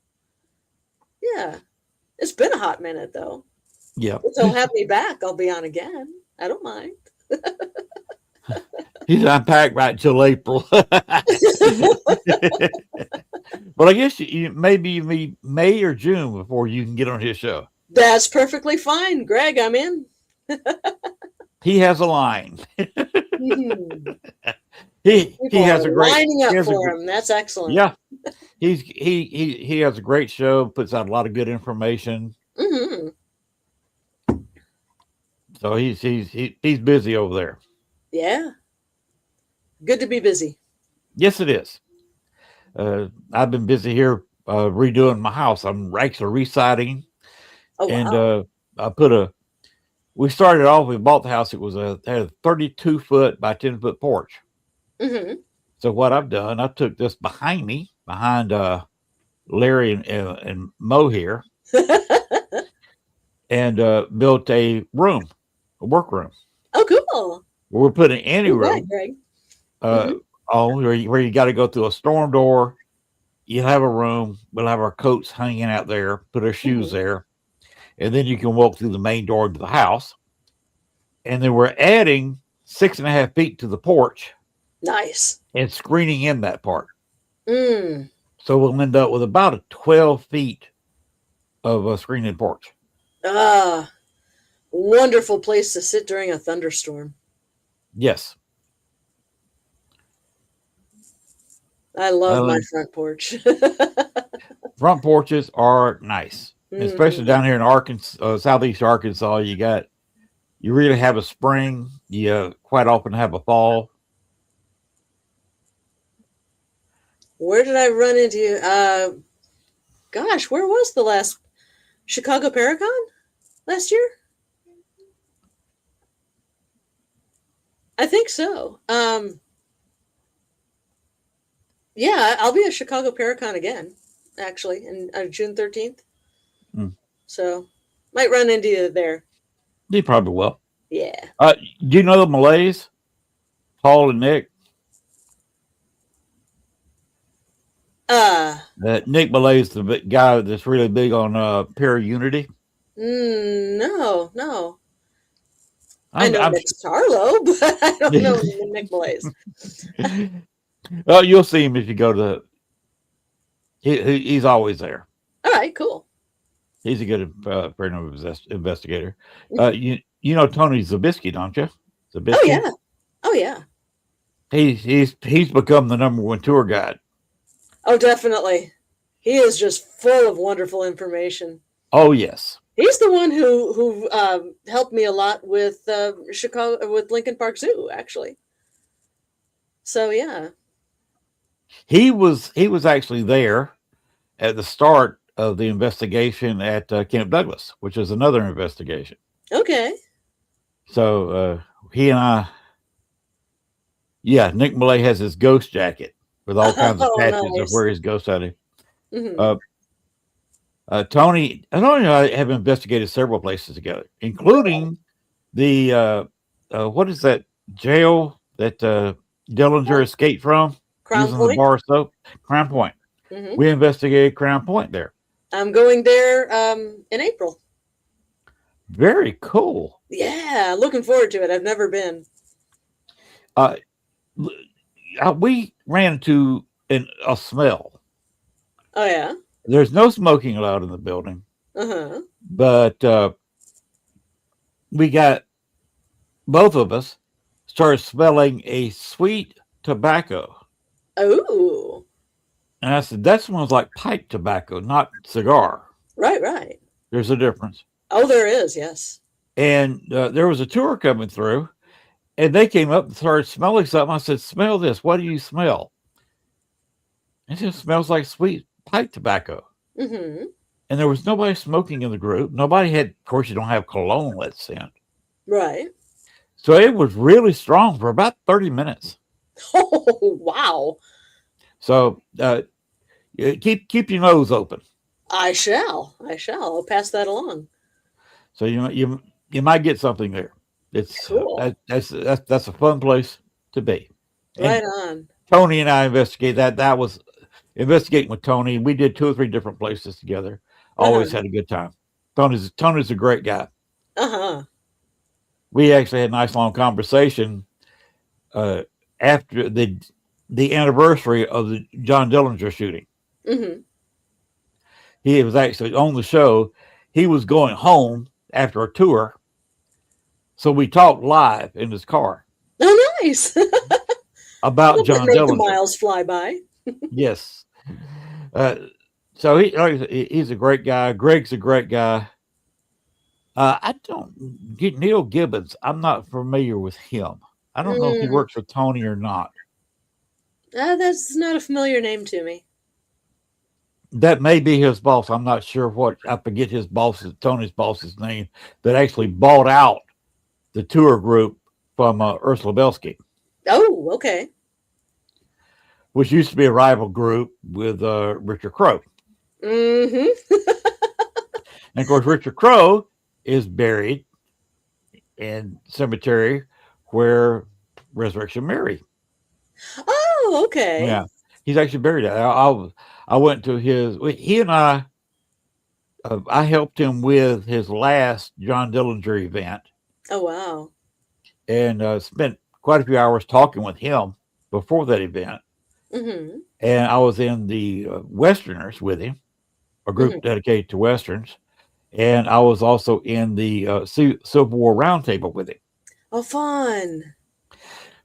Yeah. It's been a hot minute, though. Yeah. If they'll have me back, I'll be on again. I don't mind. He's unpacked right till April. But I guess maybe May or June before you can get on his show. That's perfectly fine. Greg, I'm in. He has a line. He has a great lining up for him. That's excellent. Yeah. He has a great show, puts out a lot of good information. Mm-hmm. So he's busy over there. Yeah. Good to be busy. Yes, it is. I've been busy here redoing my house. I'm actually residing. Oh, wow. And we started off, we bought the house. It had a 32-foot by 10-foot porch. Mm-hmm. So what I've done, I took this behind Larry and Mo here, and built a workroom. Oh, cool. We're putting any room Greg. where you got to go through a storm door. You have a room. We'll have our coats hanging out there, put our shoes there, and then you can walk through the main door into the house. And then we're adding 6.5 feet to the porch. Nice. And screening in that part. Mm. So we'll end up with about 12 feet of a screened porch. Wonderful place to sit during a thunderstorm. Yes. I love my front porch. Front porches are nice, especially down here in Arkansas, southeast Arkansas. You You really have a spring. You quite often have a fall. Where did I run into? Gosh, where was the last Chicago Paracon last year? I think so. Yeah, I'll be at Chicago Paracon again, actually, in June 13th. Mm. So might run into you there. You probably will. Yeah. Do you know the Malays? Paul and Nick? Nick Malay's the guy that's really big on peer unity. No. I know Nick Sarlo, but I don't know Nick Malays. Well, you'll see him if you go to. He's always there. All right, cool. He's a good paranormal investigator. You know Tony Zabisky, don't you? Zabisky? Oh yeah. He's become the #1 tour guide. Oh, definitely. He is just full of wonderful information. Oh yes. He's the one who helped me a lot with Chicago, with Lincoln Park Zoo, actually. So yeah. He was actually there at the start of the investigation at Camp Douglas, which is another investigation. Okay. So he and I, Nick Malay has his ghost jacket with all kinds of patches of where his ghost hunting. Mm-hmm. Tony and I have investigated several places together, including the what is that jail that Dillinger escaped from using the bar soap? Crown Point. Mm-hmm. We investigated Crown Point there. I'm going there in April. Very cool. Yeah, looking forward to it. I've never been. We ran into a smell. Oh yeah. There's no smoking allowed in the building. Uh-huh. But we got, both of us started smelling a sweet tobacco. Oh. And I said, that smells like pipe tobacco, not cigar. Right. There's a difference. Oh, there is, yes. And there was a tour coming through, and they came up and started smelling something. I said, smell this. What do you smell? It just smells like sweet pipe tobacco. Mm-hmm. And there was nobody smoking in the group. Nobody had, of course, you don't have cologne, let's scent. Right. So it was really strong for about 30 minutes. Oh, wow. So keep your nose open. I shall. I'll pass that along. So you might get something there. It's cool. That's a fun place to be. Right on. Tony and I investigated that. That was investigating with Tony. We did 2 or 3 different places together. Always had a good time. Tony's a great guy. Uh-huh. We actually had a nice long conversation after the anniversary of the John Dillinger shooting. Mm-hmm. He was actually on the show. He was going home after a tour. So we talked live in his car. Oh, nice. About John Dillinger. The miles fly by. Yes. So he's a great guy. Greg's a great guy. I don't get Neil Gibbons. I'm not familiar with him. I don't know if he works for Tony or not. That's not a familiar name to me. That may be his boss. I'm not sure what. I forget Tony's boss's name, that actually bought out the tour group from Ursula Belsky. Oh, okay. Which used to be a rival group with Richard Crowe. Mm-hmm. And of course, Richard Crowe is buried in cemetery where Resurrection Mary. Oh, okay. Yeah, he's actually buried there. I went to he and I helped him with his last John Dillinger event. Oh, wow. And spent quite a few hours talking with him before that event. Mm-hmm. And I was in the Westerners with him, a group dedicated to Westerns. And I was also in the Civil War Roundtable with him. Oh, fun.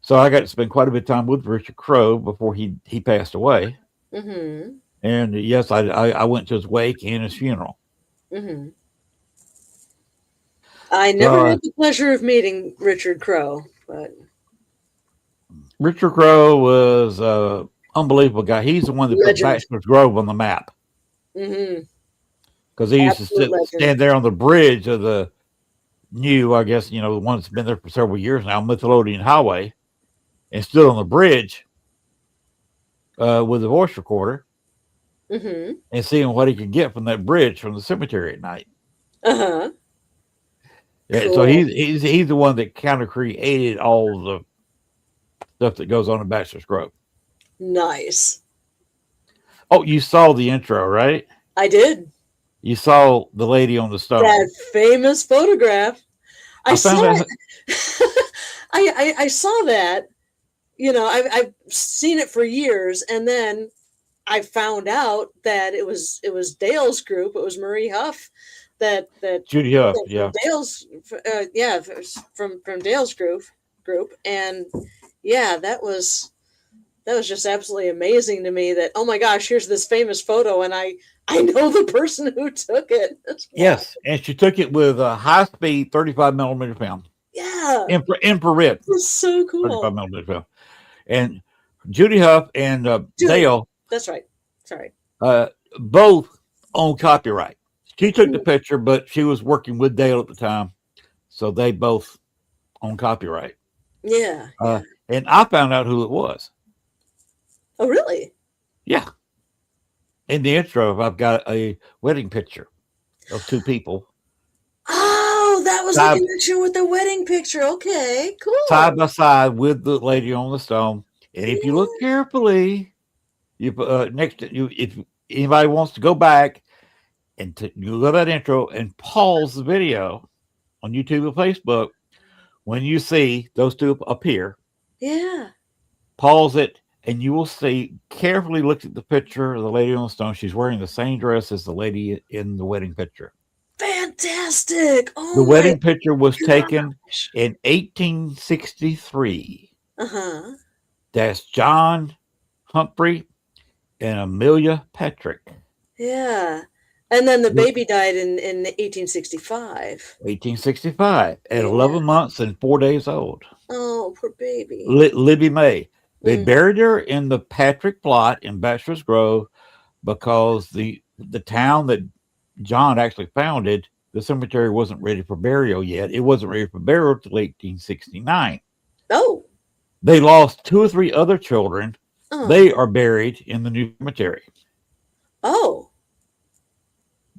So I got to spend quite a bit of time with Richard Crowe before he passed away. Mm-hmm. And yes, I went to his wake and his funeral. Mm-hmm. I never had the pleasure of meeting Richard Crowe, but Richard Crowe was an unbelievable guy. He's the one that put legend. Bachelor's Grove on the map. Mm-hmm. Because he used Absolute to legend. stand there on the bridge of the new, I guess, the one that's been there for several years now, Midlothian Highway, and stood on the bridge with a voice recorder Mm-hmm. and seeing what he could get from that bridge from the cemetery at night. Uh-huh. Yeah, Cool. so he's the one that kind of created all the stuff that goes on in Bachelor's Grove. Nice. Oh, you saw the intro, right? I did. You saw the lady on the stone. That famous photograph. I saw found it. I saw that. I've seen it for years, and then I found out that it was Dale's group. It was Marie Huff that Judy Huff, yeah. Dale's from Dale's group, and yeah, that was just absolutely amazing to me. That, oh my gosh, here's this famous photo, and I know the person who took it. Yes, and she took it with a high-speed 35 millimeter film. Yeah, infrared. It's so cool. 35 millimeter film. And Judy Huff and Dale. That's right. Sorry. Both own copyright. She took the picture, but she was working with Dale at the time, so they both own copyright. Yeah. And I found out who it was. Oh, really? Yeah. In the intro, I've got a wedding picture of two people. Oh, that was the connection with the wedding picture. Okay, cool. Side by side with the lady on the stone. And if you look carefully, you next to you, if anybody wants to go back and you look at that intro and pause the video on YouTube or Facebook, when you see those two appear, yeah, pause it, and you will see, carefully look at the picture of the lady on the stone. She's wearing the same dress as the lady in the wedding picture. Fantastic. Oh, the wedding picture was taken in 1863. Uh-huh. That's John Humphrey and Amelia Patrick. Yeah. And then the baby died in 1865. 1865 at 11 months and 4 days old. Oh, poor baby. Libby May. They buried her in the Patrick plot in Bachelor's Grove because the town that John actually founded, the cemetery wasn't ready for burial yet. It wasn't ready for burial until 1869. Oh. They lost 2 or 3 other children. Oh. They are buried in the new cemetery. Oh.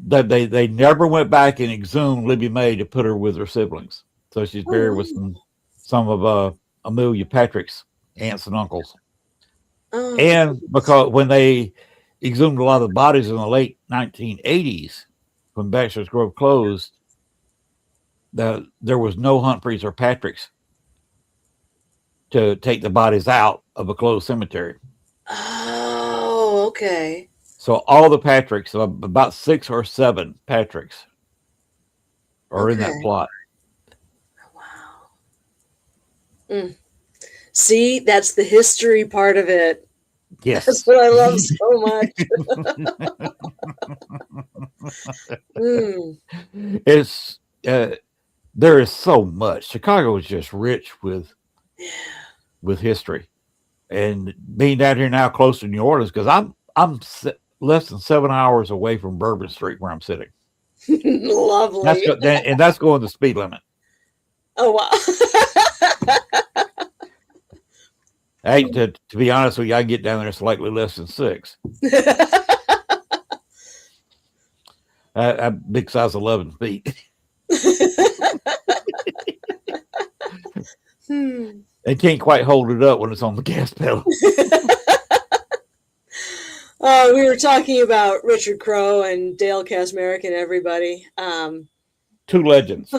They never went back and exhumed Libby May to put her with her siblings. So she's buried with some of Amelia Patrick's aunts and uncles. Oh. And because when they exhumed a lot of the bodies in the late 1980s, when Bachelor's Grove closed, there was no Humphreys or Patricks to take the bodies out of a closed cemetery. Oh, okay. So all the Patricks, about 6 or 7 Patricks, are in that plot. Wow. See, that's the history part of it. Yes. That's what I love so much. It's there is so much. Chicago is just rich with history, and being down here now close to New Orleans, because I'm less than 7 hours away from Bourbon Street where I'm sitting. Lovely. That's going the speed limit. Oh wow. Hey, to be honest with you, I can get down there slightly less than 6. I'm big size 11 feet. They can't quite hold it up when it's on the gas pedal. We were talking about Richard Crowe and Dale Kaczmarek and everybody. 2 legends.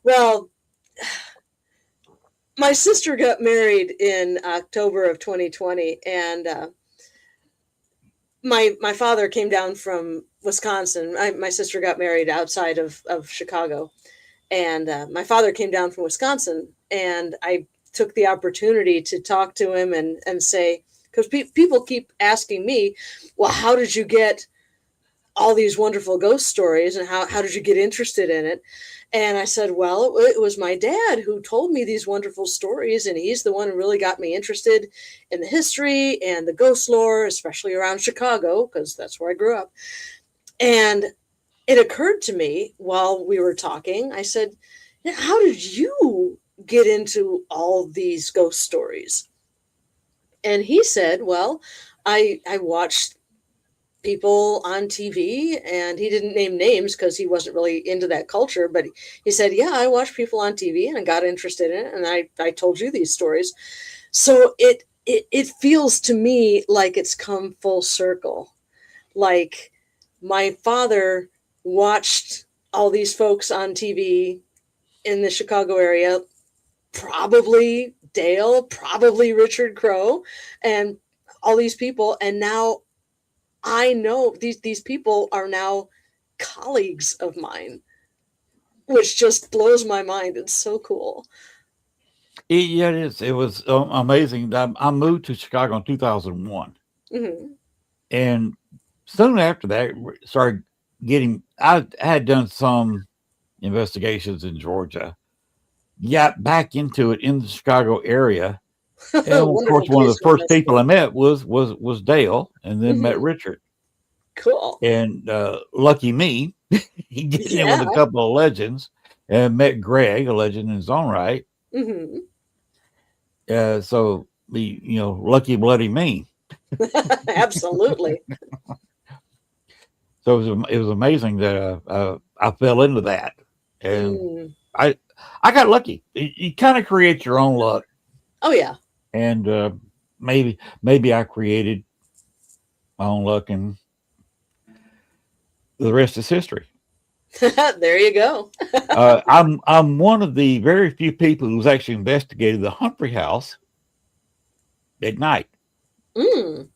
Well, my sister got married in October of 2020, and my father came down from Wisconsin. My sister got married outside of Chicago, and my father came down from Wisconsin, and I took the opportunity to talk to him and say, because people keep asking me, well, how did you get all these wonderful ghost stories, and how did you get interested in it? And I said, well, it was my dad who told me these wonderful stories, and he's the one who really got me interested in the history and the ghost lore, especially around Chicago, because that's where I grew up. And it occurred to me while we were talking, I said, how did you get into all these ghost stories? And he said, well, I watched people on TV, and he didn't name names because he wasn't really into that culture, but he said, yeah, I watched people on TV and I got interested in it, and I told you these stories. So it feels to me like it's come full circle. Like my father watched all these folks on TV in the Chicago area, probably Dale, probably Richard Crowe, and all these people, and now I know these people are now colleagues of mine, which just blows my mind. It's so cool. Yeah, it is. It was amazing. I moved to Chicago in 2001. Mm-hmm. And soon after that, started getting, I had done some investigations in Georgia, got back into it in the Chicago area. And of course, Wonderful one of place the to first people I investigate. met was Dale, and then met Mm-hmm. Richard. Cool. And lucky me, he get in with Yeah. a couple of legends, and met Greg, a legend in his own right. Mm-hmm. So the lucky bloody me. Absolutely. So it was amazing that I fell into that, and Mm. I I got lucky. You kind of create your own luck, Oh yeah. and maybe I created my own luck, and the rest is history. There you go. I'm one of the very few people who's actually investigated the Humphrey House at night. Mm.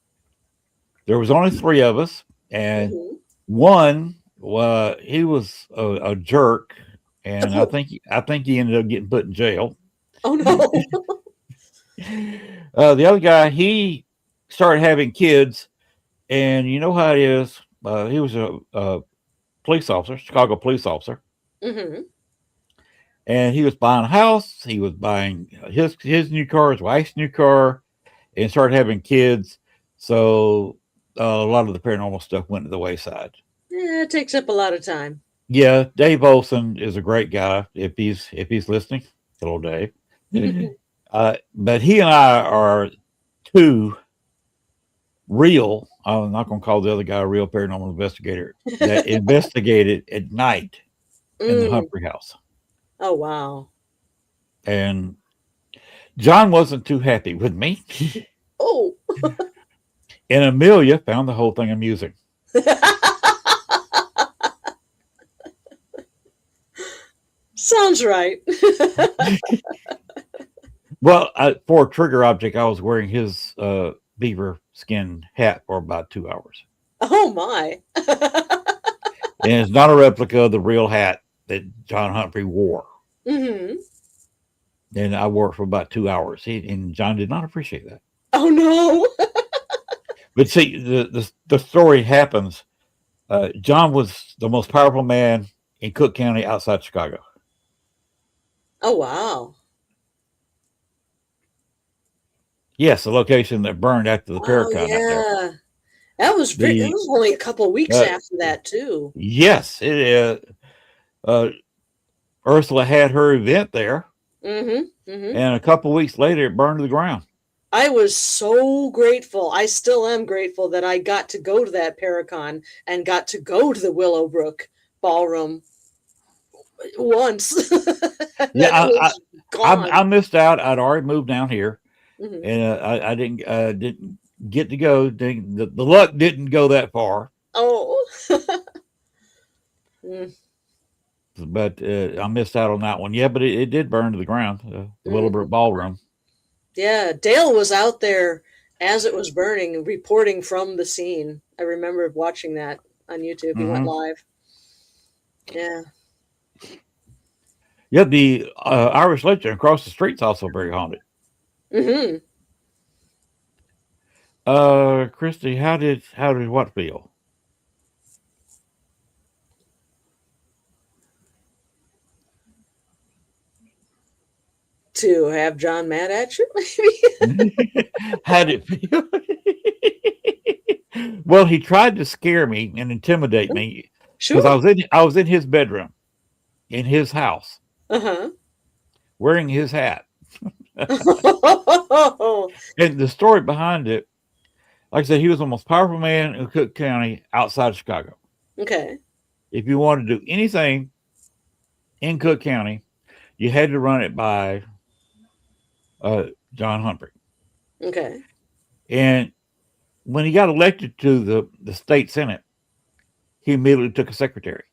There was only three of us, and Mm-hmm. one he was a jerk, and Oh, I think he ended up getting put in jail. oh no. The other guy, he started having kids, and you know how it is. He was a police officer, Chicago police officer, Mm-hmm. and he was buying a house. He was buying his new car, his wife's new car, and started having kids. So a lot of the paranormal stuff went to the wayside. Yeah, it takes up a lot of time. Yeah, Dave Olson is a great guy. If he's listening, hello, Dave. But he and I are two real. I'm not going to call the other guy a real paranormal investigator that investigated at night in the Mm. Humphrey House. Oh wow. And John wasn't too happy with me, Oh. and Amelia found the whole thing amusing. Sounds right. Well, for a trigger object, I was wearing his beaver skin hat for about 2 hours. Oh my. And it's not a replica of the real hat that John Humphrey wore. Mm-hmm. And I wore it for about 2 hours. And John did not appreciate that. Oh no. But see, the story happens. John was the most powerful man in Cook County outside Chicago. Oh wow. Yes, the location that burned after the Oh Paracon out there. yeah. That was it The was only a couple of weeks uh, after that too. yes, Ursula had her event there, Mm-hmm. Mm-hmm. and a couple weeks later, it burned to the ground. I was so grateful. I still am grateful that I got to go to that Paracon and got to go to the Willowbrook ballroom once. Yeah, That it was gone. I missed out. I'd already moved down here, Mhm. and I didn't get to go. The luck didn't go that far, Oh. Mm, but I missed out on that one. Yeah, but it did burn to the ground. The Willowbrook mhm. Ballroom. Yeah, Dale was out there as it was burning, reporting from the scene. I remember watching that on YouTube. He went Hmm. live. Yeah. Yeah, the Irish Legend across the street's also very haunted. Hmm. Christy, how did what feel? to have John mad at you, maybe. How did it feel? Well, he tried to scare me and intimidate me because Sure. I was in his bedroom in his house Uh wearing his hat. huh. And the story behind it, like I said, he was the most powerful man in Cook County outside of Chicago. Okay. If you wanted to do anything in Cook County, you had to run it by John Humphrey. Okay. And when he got elected to the state senate, he immediately took a secretary.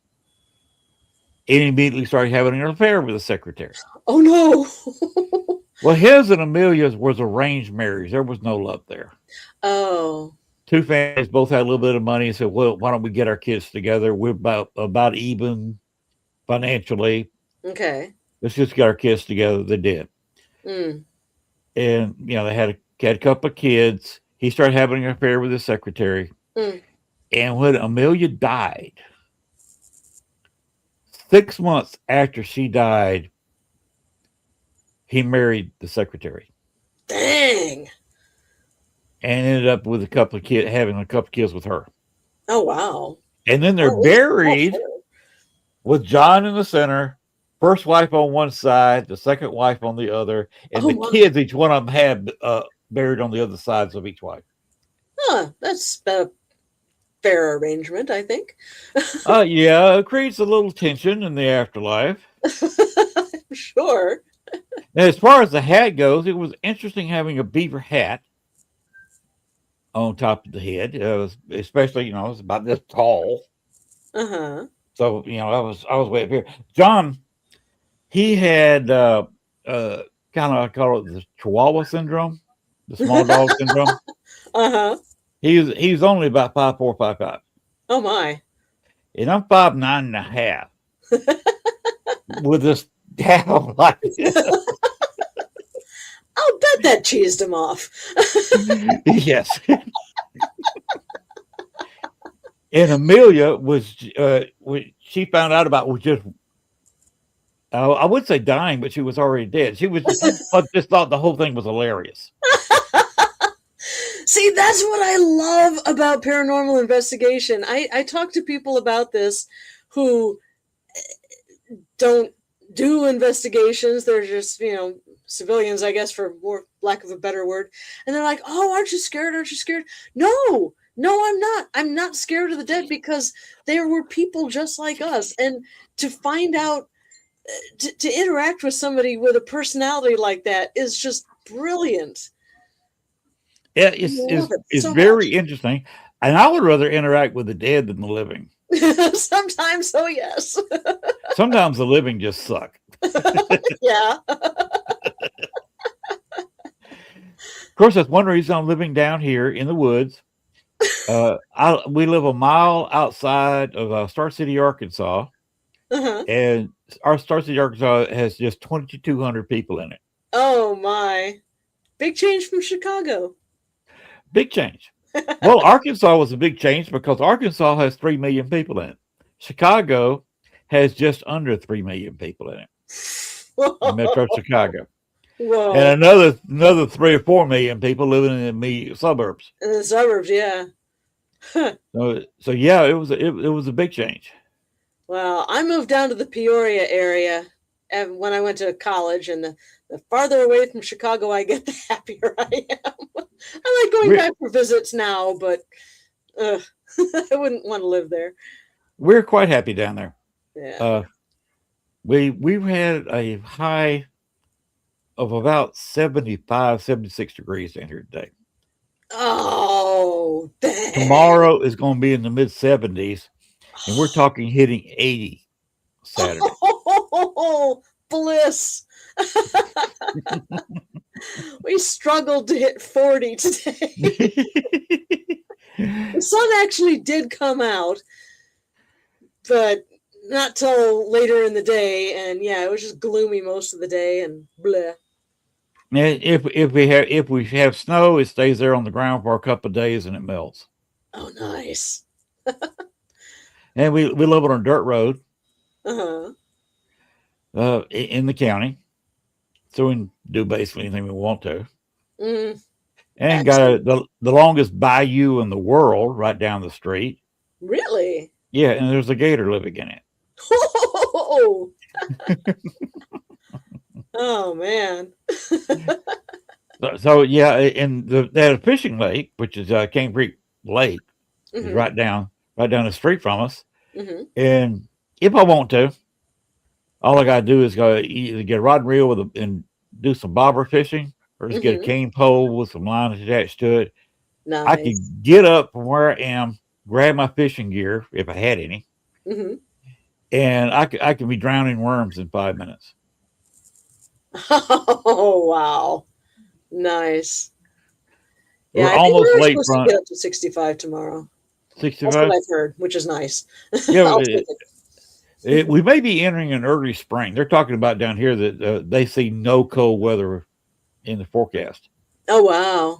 And immediately started having an affair with the secretary. Oh no. Well, his and Amelia's was arranged marriage. There was no love there. Oh. Two families both had a little bit of money and said, well, why don't we get our kids together? We're about even financially. Okay. Let's just get our kids together. They did. Mm. And, they had a couple of kids. He started having an affair with his secretary. Mm. And when Amelia died, 6 months after she died, he married the secretary. Dang. And ended up with having a couple of kids with her. Oh wow. And then they're buried with John in the center, first wife on one side, the second wife on the other, and the kids, each one of them had buried on the other sides of each wife. Huh. That's a fair arrangement, I think. Yeah, it creates a little tension in the afterlife. Sure. Now, as far as the hat goes, it was interesting having a beaver hat on top of the head. Especially, it was about this tall. Uh-huh. So, I was way up here. John, he had kind of, I call it the Chihuahua syndrome, the small dog syndrome. Uh-huh. He's only about 5'4", 5'5". Oh my. And I'm 5'9.5". With this down like this. I'll bet that cheesed him off. Yes. And Amelia was, she found out about, was just, I would say dying, but she was already dead. She was just thought the whole thing was hilarious. See, that's what I love about paranormal investigation. I talk to people about this who don't do investigations. They're just, civilians, I guess, for more lack of a better word. And they're like, oh, aren't you scared? Aren't you scared? No, I'm not. I'm not scared of the dead because there were people just like us. And to find out, to interact with somebody with a personality like that is just brilliant. Yeah, it's so very interesting. And I would rather interact with the dead than the living. Sometimes, so yes. Sometimes the living just suck. Yeah. Of course, that's one reason I'm living down here in the woods. We live a mile outside of Star City, Arkansas. Uh-huh. And our Star City, Arkansas has just 2,200 people in it. Oh, my. Big change from Chicago. Big change. Well, Arkansas was a big change because Arkansas has 3 million people in it. Chicago has just under 3 million people in it. In Metro Chicago. Whoa. And another 3 or 4 million people living in the immediate suburbs. In the suburbs, yeah. So yeah, it was a big change. Well, I moved down to the Peoria area when I went to college, and the farther away from Chicago I get, the happier I am. I like going back for visits now, but I wouldn't want to live there. We're quite happy down there. Yeah. We've had a high of about 75, 76 degrees down here today. Oh, dang. Tomorrow is going to be in the mid 70s, and we're talking hitting 80 Saturday. Oh, bliss. We struggled to hit 40 today. The sun actually did come out, but not till later in the day. And yeah, it was just gloomy most of the day and bleh. And if we have snow, it stays there on the ground for a couple of days and it melts. Oh, nice. And we live on a dirt road. Uh-huh. In the county. so we can do basically anything we want to. Mm, And got excellent. the longest bayou in the world right down the street. Really? Yeah, and there's a gator living in it. Oh, oh man. So yeah, and they had a fishing lake, which is Cane Creek Lake, is Hmm. right down the street from us. Hmm. And if I want to, all I gotta do is go either get a rod and reel and do some bobber fishing, or just get a Hmm. cane pole with some lines attached to it. I Nice. could get up from where I am, grab my fishing gear if I had any, Hmm. and I could be drowning worms in 5 minutes. Oh wow. Nice. Yeah, We're I think almost we're late supposed to front get up to 65 tomorrow. That's what 65. I've heard, which is nice. Yeah, I'll take it. we may be entering an early spring. They're talking about down here that they see no cold weather in the forecast. Oh wow.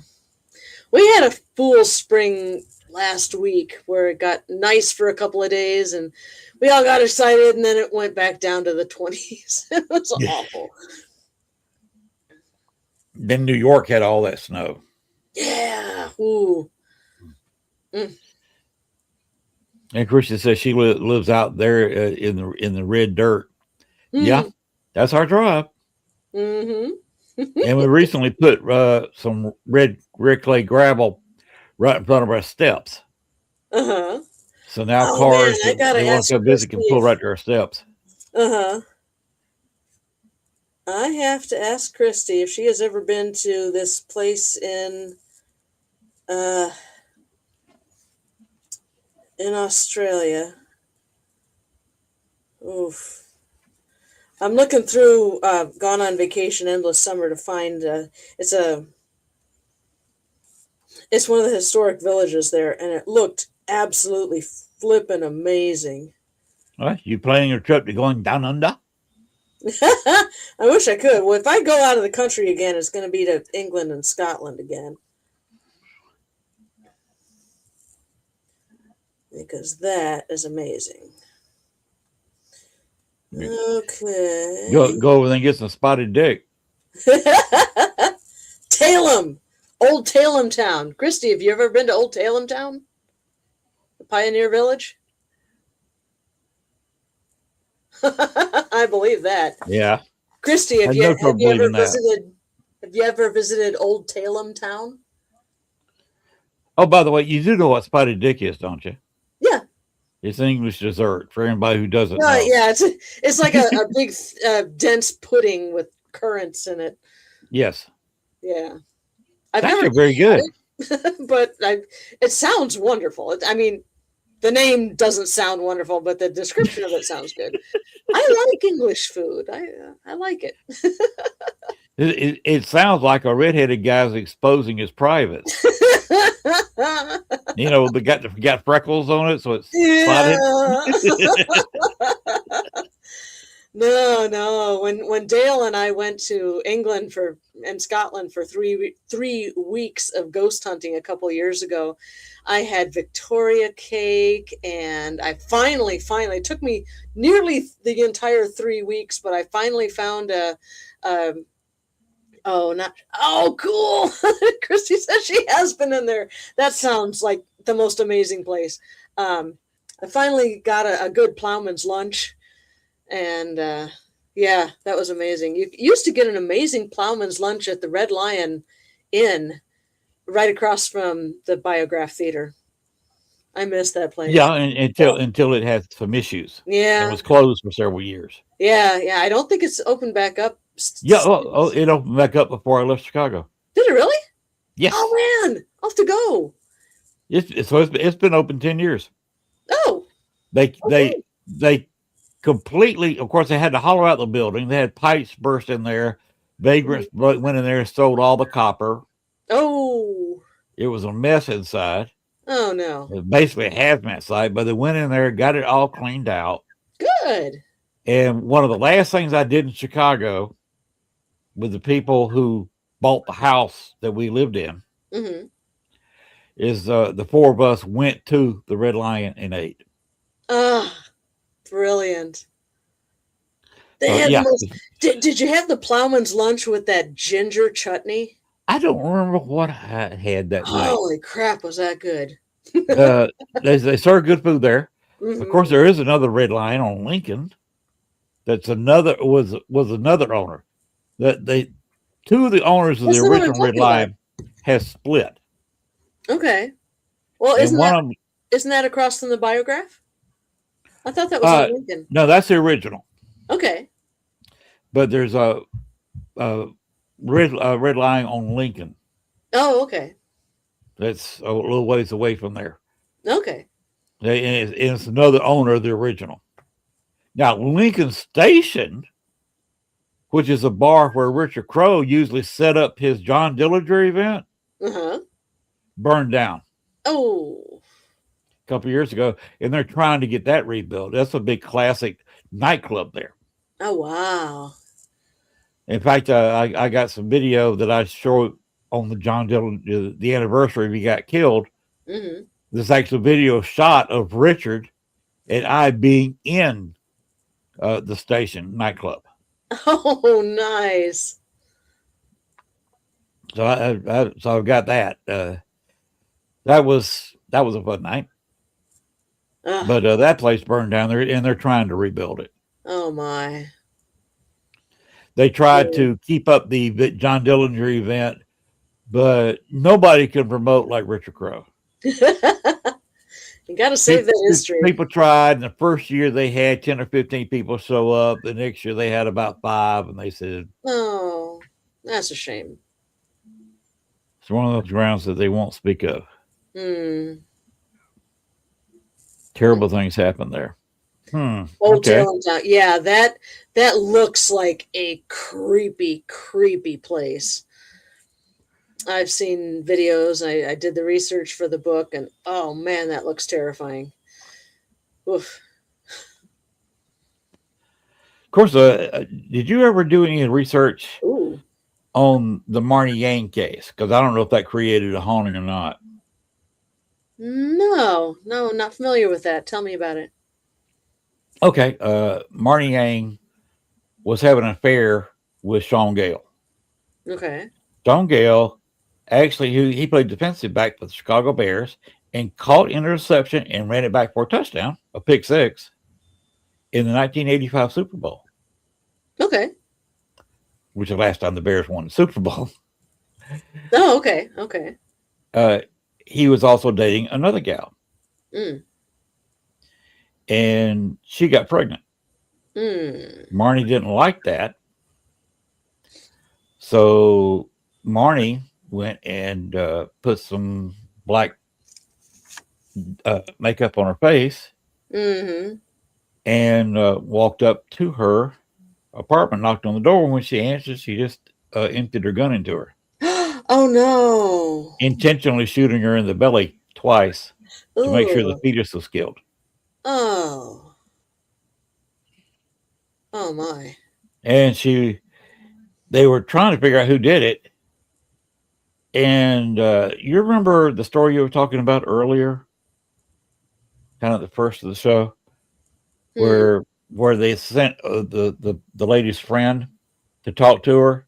We had a full spring last week where it got nice for a couple of days and we all got excited and then it went back down to the 20s. It was awful. Then New York had all that snow. Yeah. Ooh. Mm. And Christian says she lives out there in the red dirt. Yeah, that's our drive. Mm-hmm. And we recently put some red clay gravel right in front of our steps. Uh-huh. So now Oh man, cars I that gotta they want ask to go visit Christy can pull if, right to our steps. uh-huh. I have to ask Christy if she has ever been to this place uh in Australia. Oof. I'm looking through Gone on Vacation Endless Summer to find it's a it's one of the historic villages there and it looked absolutely flippin' amazing. What? You planning your trip to going down under? I wish I could. Well, if I go out of the country again, it's going to be to England and Scotland again. Because that is amazing. Okay. Go over there and get some spotted dick. Talem. Old Talem Town. Christy, have you ever been to Old Talem Town? The Pioneer Village? I believe that. Yeah. Christy, have I you no trouble believing that. have you ever visited Old Talem Town? Oh, by the way, you do know what spotted dick is, don't you? Yeah. It's an English dessert for anybody who doesn't know. Yeah, it's like a big dense pudding with currants in it. Yes. Yeah. It's actually very good. But it sounds wonderful. I mean, the name doesn't sound wonderful, but the description of it sounds good. I like English food. I like it. It sounds like a redheaded guy's exposing his privates. You know, they got freckles on it, so it's spotted. No. When Dale and I went to England and Scotland for 3 weeks of ghost hunting a couple years ago, I had Victoria cake, and I finally it took me nearly the entire 3 weeks, but I finally found cool. Christy says she has been in there. That sounds like the most amazing place. I finally got a good plowman's lunch. And yeah, that was amazing. You used to get an amazing plowman's lunch at the Red Lion Inn right across from the Biograph Theater. I miss that place. Yeah, until it had some issues. Yeah. It was closed for several years. Yeah. I don't think it's opened back up. Yeah, it opened back up before I left Chicago. Did it really? Yes. Oh man, I'll have to go. It's been open 10 years. Oh. They completely, of course, they had to hollow out the building. They had pipes burst in there. Vagrants went in there and stole all the copper. Oh. It was a mess inside. Oh no. It was basically a hazmat site, but they went in there, got it all cleaned out. Good. And one of the last things I did in Chicago with the people who bought the house that we lived in is the four of us went to the Red Lion and ate. Ah, brilliant. They had the most. Did you have the plowman's lunch with that ginger chutney? I don't remember what I had that night. Holy crap, was that good? They serve good food there. Mhm. Of course, there is another Red Lion on Lincoln. That's another was another owner. That they two of the owners of That's the the one I'm original Red talking about. Lion has split. Okay. Well, And one of them, isn't that across from the Biograph? I thought that was on Lincoln. no, that's the original. Okay. But there's a Red Lion on Lincoln. Oh, okay. That's a little ways away from there. Okay. And it's another owner of the original. Now, Lincoln Station, which is a bar where Richard Crowe usually set up his John Dillinger event, burned down. Oh. A couple of years ago, and they're trying to get that rebuilt. That's a big classic nightclub there. Oh, wow. In fact, I got some video that I showed on the John Dillinger, the anniversary he got killed. Mm-hmm. This actual video shot of Richard and I being in the station nightclub. Oh, nice. So I've got that. That was a fun night. But that place burned down there, and they're trying to rebuild it. Oh my! They tried to keep up the John Dillinger event, but nobody can promote like Richard Crowe. You got to save that history. People tried, and the first year they had 10 or 15 people show up. The next year they had about 5, and they said, "Oh, that's a shame." It's one of those grounds that they won't speak of. Terrible things happen there. Old Tailend's out. Yeah, that looks like a creepy place. I've seen videos. I did the research for the book, and oh man, that looks terrifying. Oof. Of course, did you ever do any research on the Marnie Yang case? Because I don't know if that created a haunting or not. No, not familiar with that. Tell me about it. Okay, Marnie Yang was having an affair with Sean Gale. Okay. Sean Gale actually, he played defensive back for the Chicago Bears and caught interception and ran it back for a touchdown, a pick six, in the 1985 Super Bowl. Okay. Which is the last time the Bears won the Super Bowl. Oh, okay. Okay. He was also dating another gal. And she got pregnant. Marnie didn't like that. So Marnie went and put some black makeup on her face and walked up to her apartment, knocked on the door. When she answered, she just emptied her gun into her. Oh, no. Intentionally shooting her in the belly twice to make sure the fetus was killed. Oh. Oh, my. And they were trying to figure out who did it. And you remember the story you were talking about earlier? Kind of the first of the show, where they sent the lady's friend to talk to her,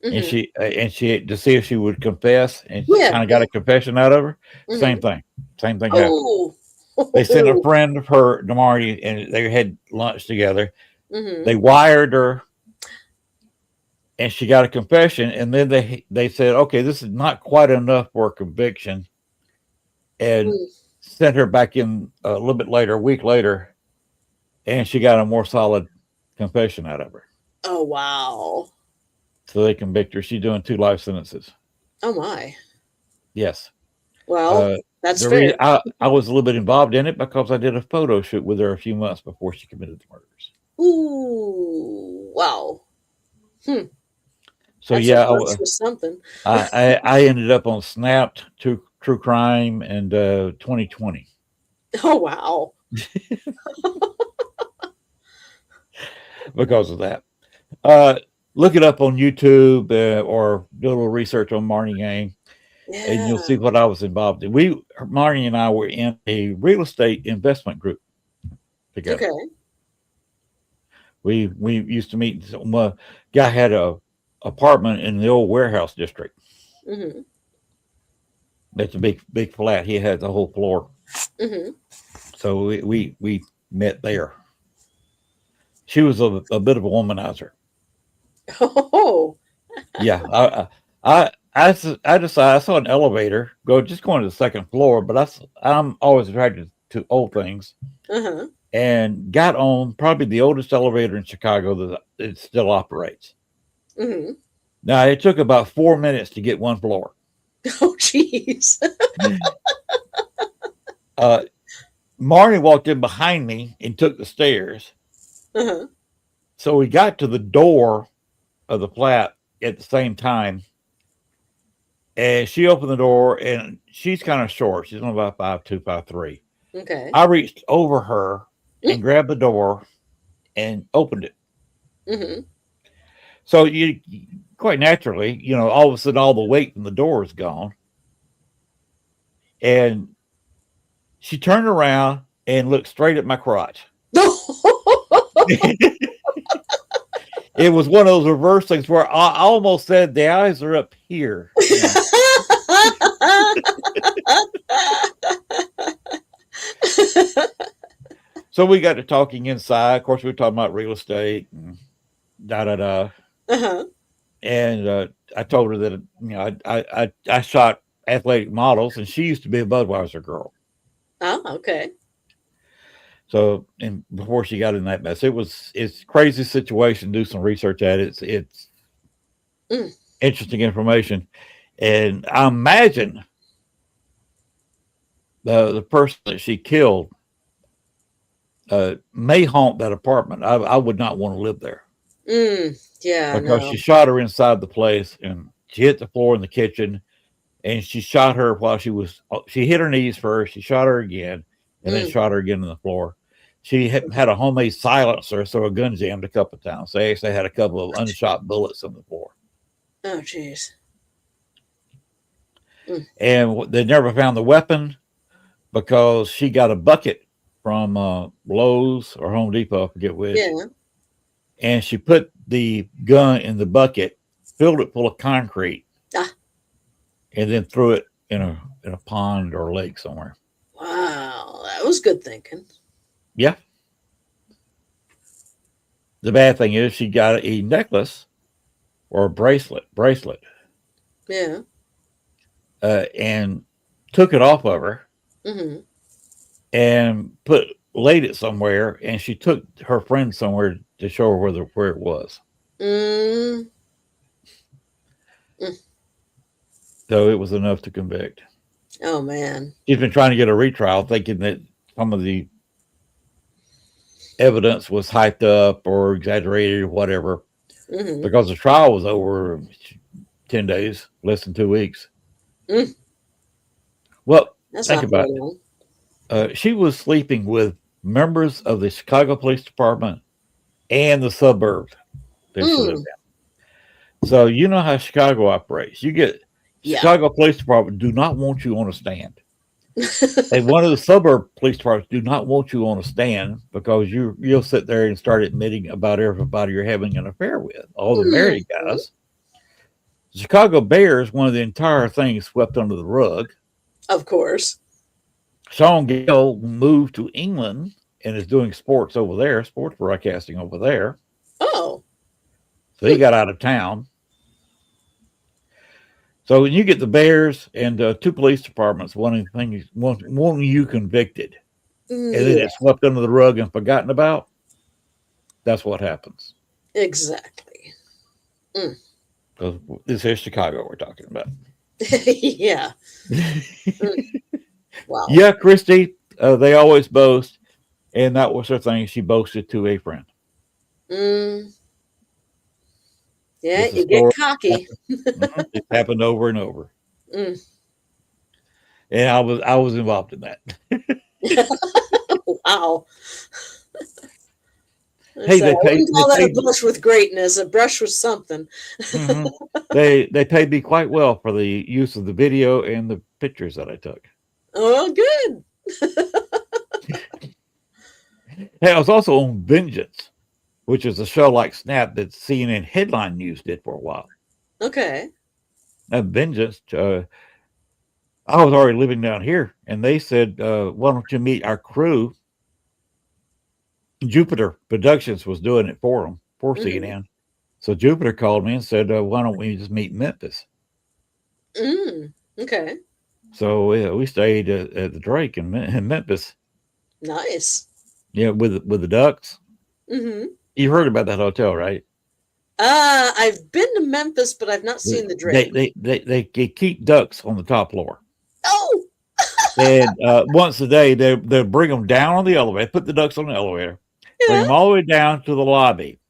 and she to see if she would confess, and she kind of got a confession out of her. Same thing happened. They sent a friend of her to Marty, and they had lunch together. They wired her, and she got a confession. And then they said, "Okay, this is not quite enough for a conviction," and sent her back in a little bit later, a week later, and she got a more solid confession out of her. Oh, wow. So they convict her. She's doing 2 life sentences. Oh, my. Yes. Well, that's fair. I was a little bit involved in it because I did a photo shoot with her a few months before she committed the murders. Ooh, wow. So that's something. I ended up on Snapped, True Crime, and 2020. Oh, wow. Because of that. Look it up on YouTube or do a little research on Marnie Yang, and you'll see what I was involved in. Marnie and I were in a real estate investment group together. Okay. We used to meet. Some guy had a apartment in the old warehouse district. Mm-hmm. That's a big flat. He had the whole floor. Mm-hmm. So we met there. She was a bit of a womanizer. Oh. Yeah, I decided I saw an elevator going to the second floor, but I'm always attracted to old things, Uh-huh. and got on probably the oldest elevator in Chicago that it still operates. Mm-hmm. Now it took about 4 minutes to get one floor. Oh, jeez. Marnie walked in behind me and took the stairs. Uh-huh. So we got to the door of the flat at the same time. And she opened the door, and she's kind of short. She's only about 5'2", 5'3". Okay. I reached over her and grabbed the door and opened it. Mm-hmm. So you quite naturally, all of a sudden all the weight from the door is gone. And she turned around and looked straight at my crotch. It was one of those reverse things where I almost said the eyes are up here. So we got to talking inside. Of course, we were talking about real estate and da da da. Uh-huh. And I told her that I shot athletic models, and she used to be a Budweiser girl. Oh, okay. So, and before she got in that mess, it's a crazy situation. Do some research at it. It's interesting information, and I imagine the person that she killed may haunt that apartment. I would not want to live there. Yeah, because no. she shot her inside the place, and she hit the floor in the kitchen, and she shot her while she hit her knees first. She shot her again, and then shot her again in the floor. She had a homemade silencer, so her gun jammed a couple of times. They actually had a couple of unshot bullets on the floor. Oh, jeez. And they never found the weapon because she got a bucket from Lowe's or Home Depot, I forget which. Yeah. And she put the gun in the bucket, filled it full of concrete, and then threw it in a pond or lake somewhere. Wow, that was good thinking. Yeah. The bad thing is she got a necklace or a bracelet. Yeah. And took it off of her and laid it somewhere, and she took her friend somewhere to show her where it was. So it was enough to convict. Oh, man. She's been trying to get a retrial, thinking that some of the evidence was hyped up or exaggerated or whatever, because the trial was over 10 days, less than 2 weeks. Well, That's think about it. She was sleeping with members of the Chicago Police Department and the suburbs that she lived in. So you know how Chicago operates. You get Chicago Police Department do not want you on a stand. And one of the suburb police departments do not want you on a stand because you'll sit there and start admitting about everybody you're having an affair with, all the married guys. The Chicago Bears wanted the entire thing swept under the rug. Of course. Sean Gale moved to England and is doing sports broadcasting over there. Oh. So he got out of town. So when you get the Bears and 2 police departments wanting you convicted, and then it's swept under the rug and forgotten about, that's what happens. Exactly. Because this is Chicago we're talking about. Yeah. Wow. Yeah, Christy, they always boast, and that was her thing. She boasted to a friend. Yeah, you get cocky. It happened over and over. And I was involved in that. Wow. Hey, so I wouldn't call that a brush with greatness. A brush with something. They paid me quite well for the use of the video and the pictures that I took. Oh, good. Hey, I was also on Vengeance which is a show like Snap that CNN headline news did for a while. Okay. Vengeance. I was already living down here, and they said, "Why don't you meet our crew?" Jupiter Productions was doing it for them for CNN. So Jupiter called me and said, "Why don't we just meet in Memphis?" Okay. So we stayed at the Drake in Memphis. Nice. Yeah, with the Ducks. Mm-hmm. You heard about that hotel, right? I've been to Memphis, but I've not seen the Drake. They keep ducks on the top floor. Oh. And once a day, they bring them down on the elevator, put the ducks on the elevator, bring them all the way down to the lobby,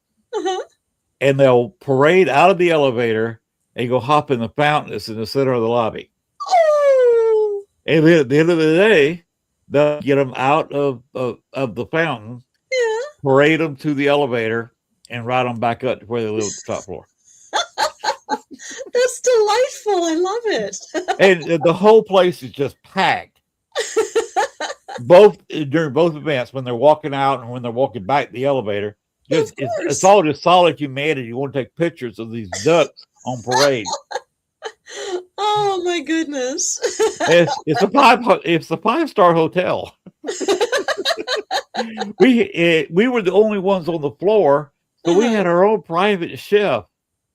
and they'll parade out of the elevator and go hop in the fountain that's in the center of the lobby. Oh. And then at the end of the day, they'll get them out of the fountain, parade them to the elevator, and ride them back up to where they live at the top floor. That's delightful. I love it. And the whole place is just packed. During both events, when they're walking out and when they're walking back to the elevator, it's all just solid humanity. You want to take pictures of these ducks on parade. Oh my goodness! It's a 5-star hotel. We were the only ones on the floor, so we had our own private chef,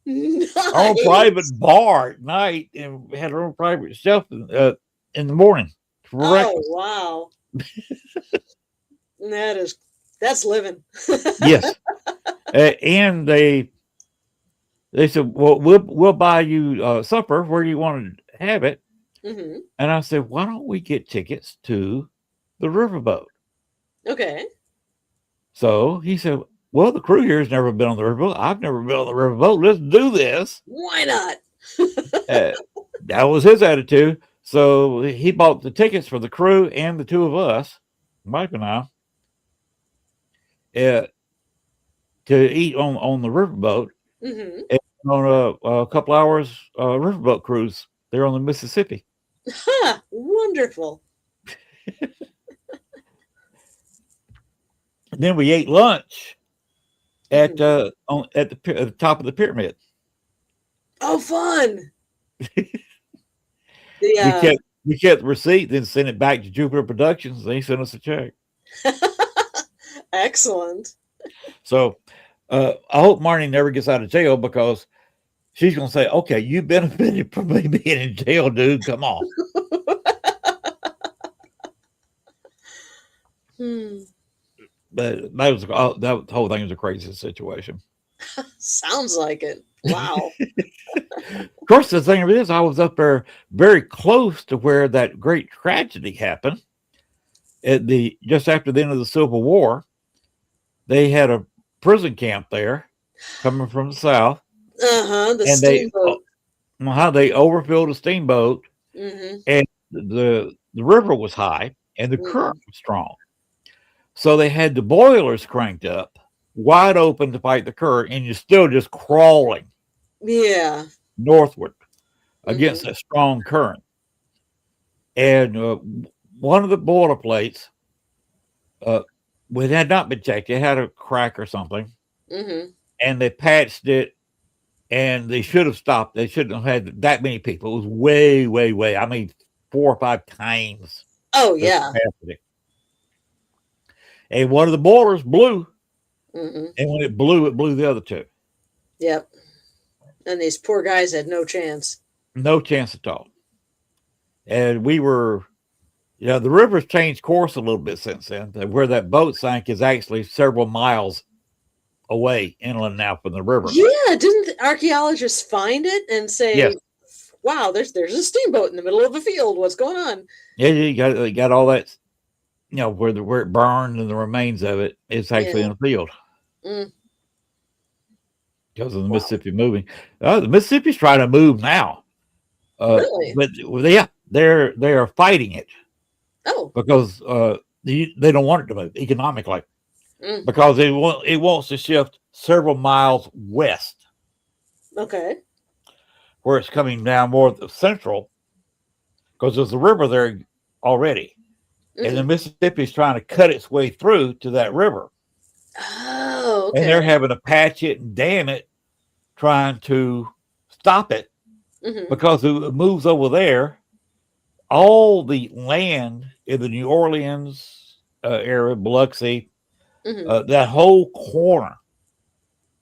Nice. our own private bar at night, and we had our own private chef in the morning for breakfast. Wow! That's living. Yes, and they said, "Well, we'll buy you supper. Where do you want to have it?" And I said, "Why don't we get tickets to the riverboat?" Okay. So he said, "Well, the crew here has never been on the riverboat. I've never been on the riverboat. Let's do this." Why not? That was his attitude. So he bought the tickets for the crew and the two of us, Mike and I, to eat on the riverboat. And on a couple hours riverboat cruise there on the Mississippi. Wonderful. Then we ate lunch at the top of the pyramid. Oh, fun! We kept the receipt, then sent it back to Jupiter Productions. They sent us a check. Excellent. So I hope Marnie never gets out of jail, because she's going to say, "Okay, you benefited from me being in jail, dude. Come on." But that whole thing was a crazy situation. Sounds like it. Wow. Of course, the thing of it is, I was up there very close to where that great tragedy happened. Just after the end of the Civil War, they had a prison camp there, coming from the south. The steamboat. They overfilled a steamboat, and the river was high and the current was strong. So they had the boilers cranked up wide open to fight the current, and you're still just crawling northward against that strong current. And one of the boiler plates, it had not been checked. It had a crack or something, and they patched it, and they should have stopped. They shouldn't have had that many people. It was way, way, way. I mean, 4 or 5 times. Oh, yeah. Capacity. And one of the boilers blew, and when it blew the other two. Yep. And these poor guys had no chance. No chance at all. And we were, the river's changed course a little bit since then. Where that boat sank is actually several miles away inland now from the river. Yeah, didn't the archaeologists find it and say, "Wow, there's a steamboat in the middle of a field. What's going on?" Yeah, you got all that. Where it burned and the remains of it is actually in the field. Because of the Mississippi moving. The Mississippi's trying to move now. Really? But they are fighting it. Oh. Because they don't want it to move economically. Because it wants to shift several miles west. Okay. Where it's coming down more central. Because there's a river there already. And the Mississippi is trying to cut its way through to that river. Oh, Oh, and they're okay. having to patch it and dam it, trying to stop it because if it moves over there, all the land in the New Orleans area, Biloxi, that whole corner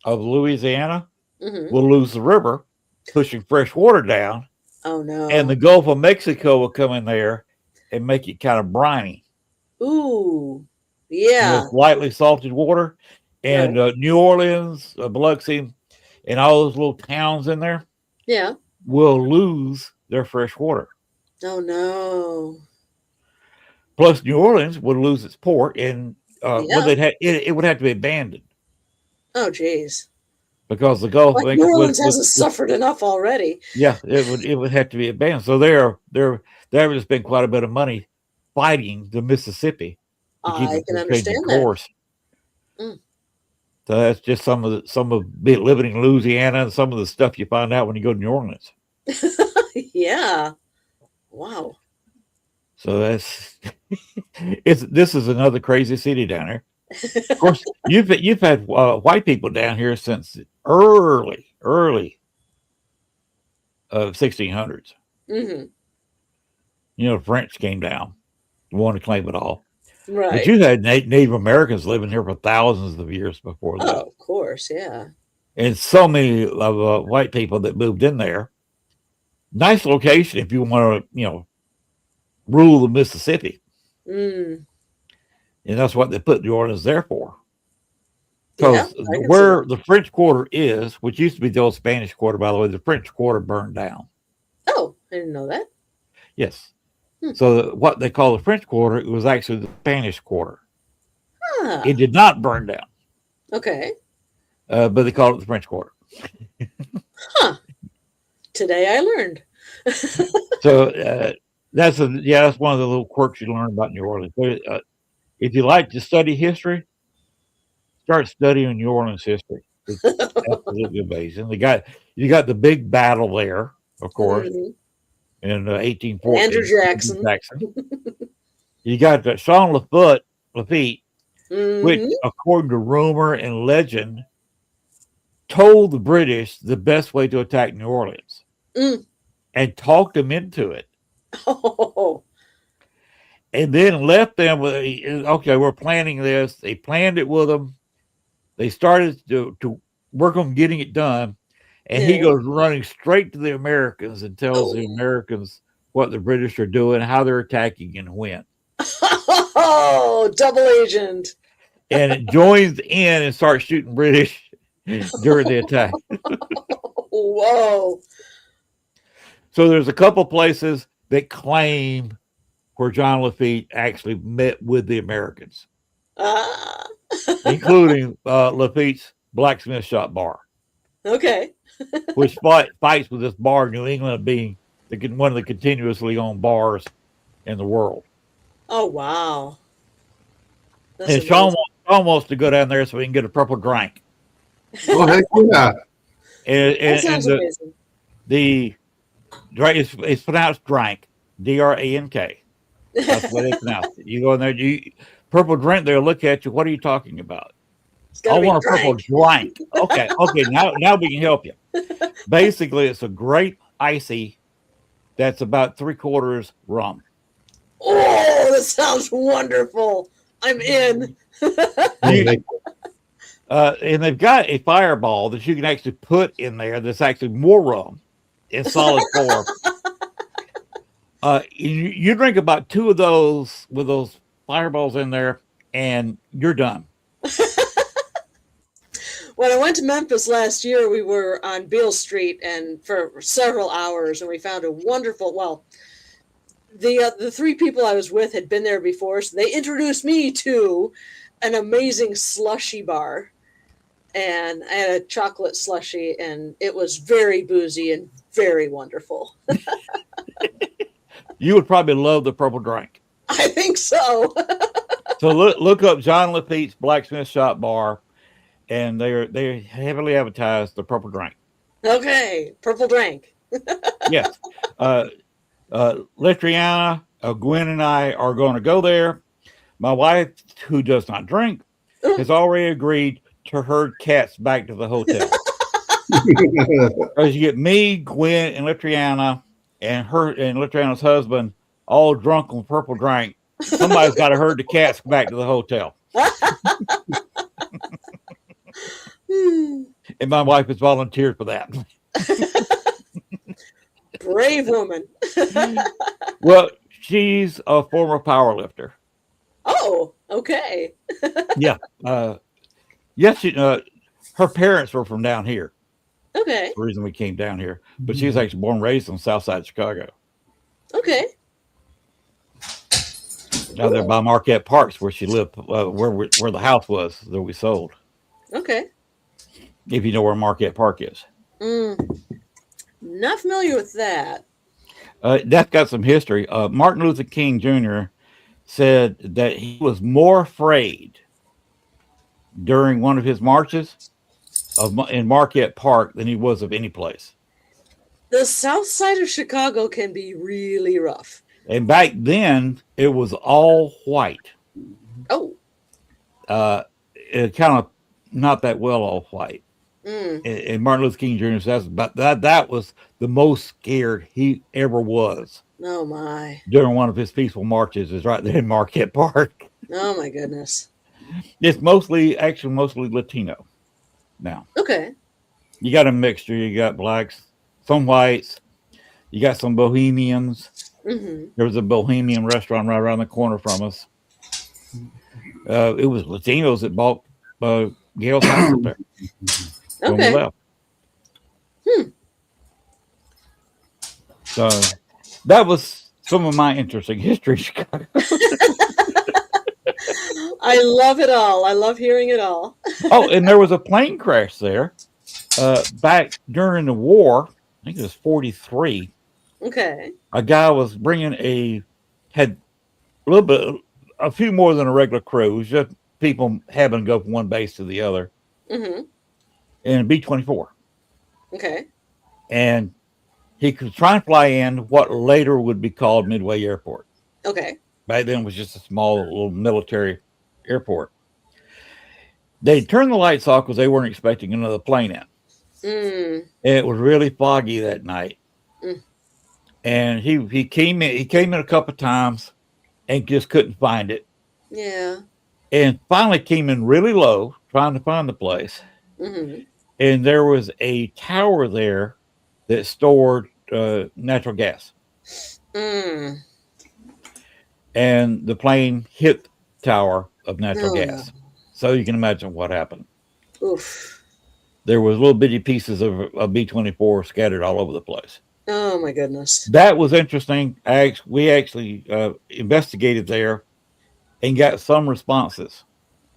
of Louisiana will lose the river, pushing fresh water down. Oh no. And the Gulf of Mexico will come in there and make it kind of briny. Ooh. Yeah. It's lightly salted water. And New Orleans, Biloxi, and all those little towns in there will lose their fresh water. Oh no. Plus, New Orleans would lose its port, and it would have to be abandoned. Oh, geez. Because the Gulf New Orleans hasn't suffered enough already. Yeah, it would have to be abandoned. So there has been quite a bit of money fighting the Mississippi to keep I it can from changing understand that. course. So that's just some of living in Louisiana and some of the stuff you find out when you go to New Orleans. Yeah. Wow. So this is another crazy city down here. Of course, you've had white people down here since early 1600s. You know, the French came down, wanted to claim it all. Right. But you had Native Americans living here for thousands of years before that. Oh, of course, yeah. And so many of white people that moved in there. Nice location if you want to, rule the Mississippi. And that's what they put New Orleans there for. Because where the French Quarter is, which used to be the old Spanish Quarter, by the way, the French Quarter burned down. Oh, I didn't know that. Yes. So what they call the French Quarter, it was actually the Spanish Quarter. It did not burn down. Okay. But they called it the French Quarter. Today I learned. So that's one of the little quirks you learn about New Orleans. If you like to study history, start studying New Orleans history. It's absolutely amazing. You got the big battle there, of course, in 1840. Andrew Jackson. You got Sean Lafitte, which, according to rumor and legend, told the British the best way to attack New Orleans and talked them into it. And then left them with, okay, we're planning this. They planned it with them. They started to work on getting it done. And he goes running straight to the Americans and tells the Americans what the British are doing, how they're attacking, and when. Oh, double agent. And it joins in and starts shooting British during the attack. Whoa. So there's a couple places that claim where John Lafitte actually met with the Americans, including Lafitte's blacksmith shop bar. Okay. Which fights with this bar, New England being one of the continuously owned bars in the world. Oh, wow. And Sean wants to go down there so we can get a purple drink. Oh, heck yeah. That sounds amazing. The drink is pronounced drank, D-R-A-N-K. That's what it's pronounced. You go in there, purple drink, they'll look at you. What are you talking about? I want a purple drink. Okay, now we can help you. Basically, it's a grape icy that's about 3/4 rum. Oh, that sounds wonderful. I'm in. And they've got a fireball that you can actually put in there that's actually more rum in solid form. You drink about 2 of those with those fireballs in there, and you're done. When I went to Memphis last year, we were on Beale Street and for several hours, and we found a wonderful. The 3 people I was with had been there before, so they introduced me to an amazing slushy bar, and I had a chocolate slushy, and it was very boozy and very wonderful. You would probably love the purple drink. I think so. So look up John Lafitte's Blacksmith Shop Bar, and they heavily advertise the purple drink. Okay, purple drink. Yes. Letriana, Gwen, and I are going to go there. My wife, who does not drink, has already agreed to herd cats back to the hotel. Because you get me, Gwen, and Litriana, and Litriana's husband all drunk on purple drink. Somebody's got to herd the cats back to the hotel. And my wife has volunteered for that. Brave woman. Well, she's a former power lifter. Oh, okay. Yeah. Yes, her parents were from down here. Okay. The reason we came down here. But she was actually born and raised on the south side of Chicago. Okay. Out there by Marquette Parks, where she lived, where the house was that we sold. Okay. If you know where Marquette Park is. Not familiar with that. That's got some history. Martin Luther King Jr. said that he was more afraid during one of his marches in Marquette Park than he was of any place. The south side of Chicago can be really rough. And back then, it was all white. Oh. It kind of not that well all white. And Martin Luther King Jr. says that was the most scared he ever was. Oh my! During one of his peaceful marches, is right there in Marquette Park. Oh my goodness! It's mostly Latino now. Okay. You got a mixture. You got blacks, some whites. You got some Bohemians. There was a Bohemian restaurant right around the corner from us. It was Latinos that bought Gail's house up there. Okay. So that was some of my interesting history, Chicago. I love it all. I love hearing it all. Oh, and there was a plane crash there back during the war. I think it was 43. Okay. A guy was had a few more than a regular crew. It was just people having to go from one base to the other. In a B-24. Okay. And he could try and fly in what later would be called Midway Airport. Okay. Back then it was just a small little military airport. They turned the lights off because they weren't expecting another plane in. And it was really foggy that night. And he came in a couple of times and just couldn't find it. Yeah. And finally came in really low, trying to find the place. And there was a tower there that stored natural gas. And the plane hit the tower of natural gas. So you can imagine what happened. Oof. There was little bitty pieces of B-24 scattered all over the place. Oh my goodness. That was interesting. We actually investigated there and got some responses.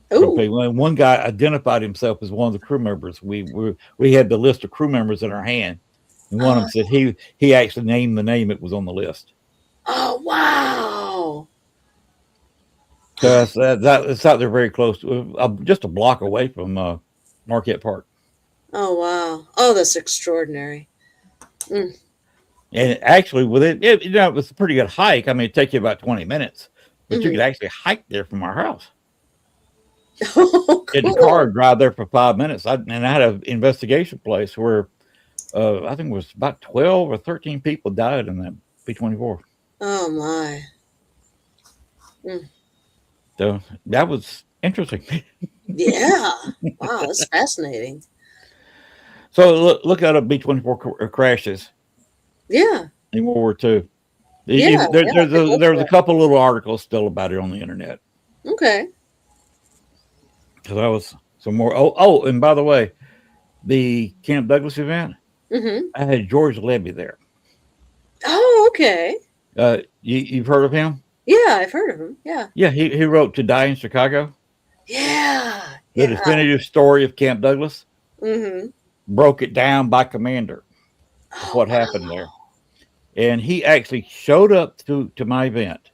Okay, one guy identified himself as one of the crew members. We had the list of crew members in our hand, and one of them said he actually named the name that was on the list. Oh wow! Because it's out there very close, just a block away from Marquette Park. Oh wow! Oh, that's extraordinary. And actually, with it was a pretty good hike. I mean, it'd take you about 20 minutes, but you could actually hike there from our house. Oh, Get in the car and drive there for 5 minutes. I had an investigation place where I think it was about 12 or 13 people died in that B-24. Oh my! So that was interesting. Yeah. Wow, that's fascinating. So look at B-24 crashes. Yeah. In World War II. Yeah, There was a couple little articles still about it on the internet. Okay. So that was some more. Oh, and by the way, the Camp Douglas event, I had George Levy there. Oh, okay. You've heard of him? Yeah, I've heard of him. Yeah. Yeah, he wrote To Die in Chicago. Yeah. The definitive story of Camp Douglas. Broke it down by commander of what happened there. And he actually showed up to my event.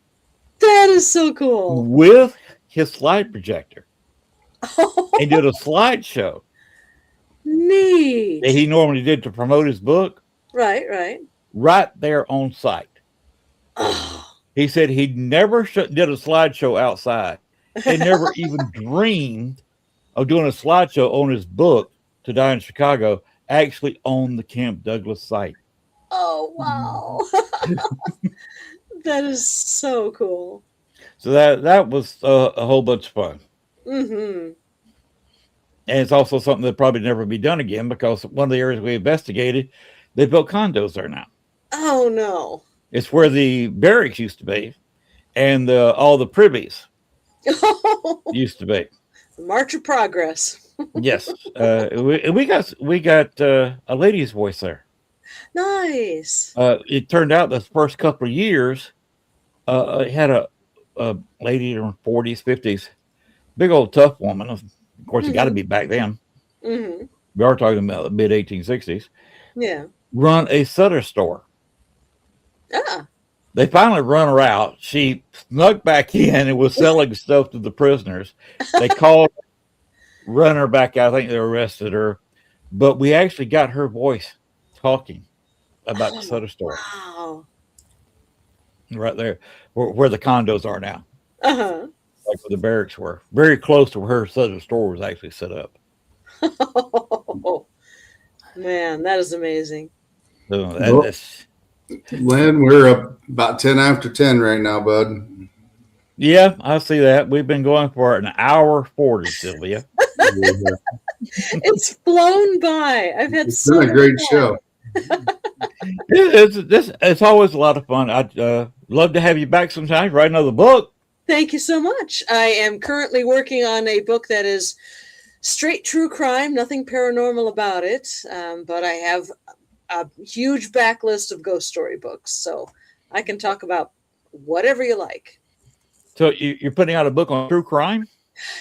That is so cool. With his slide projector. And did a slideshow. Neat. That he normally did to promote his book. Right. Right there on site. He said he never did a slideshow outside and never even dreamed of doing a slideshow on his book, To Die in Chicago, actually on the Camp Douglas site. Oh, wow. That is so cool. So that was a whole bunch of fun. Mm-hmm. And it's also something that probably never be done again because one of the areas we investigated, they built condos there now. Oh, no. It's where the barracks used to be and all the privies used to be. March of progress. Yes. We got a lady's voice there. Nice. It turned out the first couple of years, it had a lady in her 40s, 50s, big old tough woman. Of course, it got to be back then. Mm-hmm. We are talking about the mid 1860s. Yeah. Run a Sutter store. Ah. They finally run her out. She snuck back in and was selling stuff to the prisoners. They called, run her back out. I think they arrested her. But we actually got her voice talking about the Sutter store. Wow. Right there, where the condos are now. Uh-huh. Like where the barracks were. Very close to where her Sutter store was actually set up. Oh, man, that is amazing. So that's, Len, we're up about 10 after 10 right now, bud. yeah, I see that. We've been going for an hour 40, Sylvia. It's flown by. I've had It's been a great show. It's always a lot of fun. I'd love to have you back sometime. Write another book. Thank you so much. I am currently working on a book that is straight true crime, nothing paranormal about it. But I have a huge backlist of ghost story books, so I can talk about whatever you like. So you're putting out a book on true crime?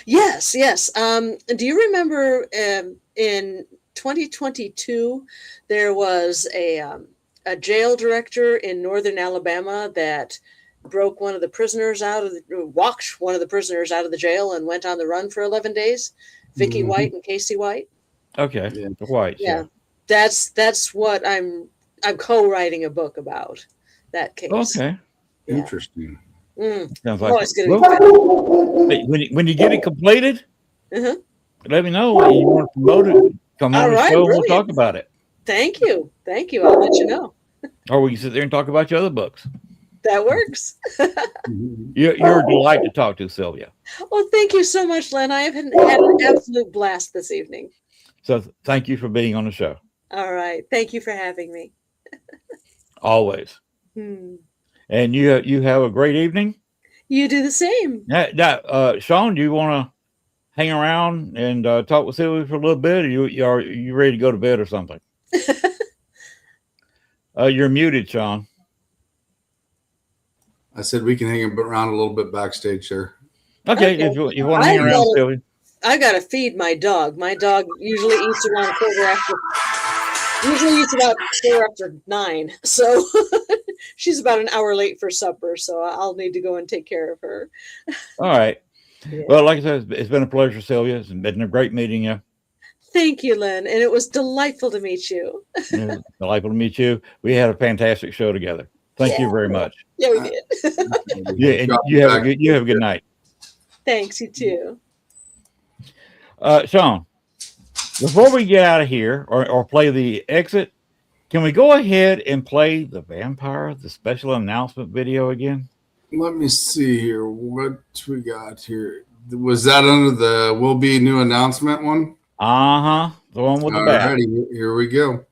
Yes. Do you remember in 2022 there was a jail director in northern Alabama that walked one of the prisoners out of the jail and went on the run for 11 days? Vicky White and Casey White. Okay, Yeah. the White. Yeah. That's what I'm co-writing a book about, that case. Okay. Yeah. Interesting. Sounds Oh, like it's gonna be hey, when you get it completed, Uh-huh. let me know. You want to promote it? Come on All the right, show. We'll brilliant. talk about it. Thank you. I'll let you know. Or we can sit there and talk about your other books. That works. You're a delight to talk to, Sylvia. Well, thank you so much, Len. I have had an absolute blast this evening. So thank you for being on the show. All right. Thank you for having me. Always. Hmm. And you have a great evening. You do the same. Now, Sean, do you want to hang around and talk with Sylvia for a little bit? Or are you ready to go to bed or something? You're muted, Sean. I said we can hang around a little bit backstage, sir. Okay, Okay. if you want to hang around, Sylvia. I got to feed my dog. My dog usually eats around about 4:09. So she's about an hour late for supper. So I'll need to go and take care of her. All right. Yeah. Well, like I said, it's been a pleasure, Sylvia. It's been a great meeting you. Thank you, Len. And it was delightful to meet you. Delightful to meet you. We had a fantastic show together. Thank you very much. Yeah, we did. Yeah, and you have a good night. Thanks, you too. Sean, before we get out of here or play the exit, can we go ahead and play the special announcement video again? Let me see here. What we got here? Was that under the will be new announcement one? The one with the bat. Alrighty, here we go.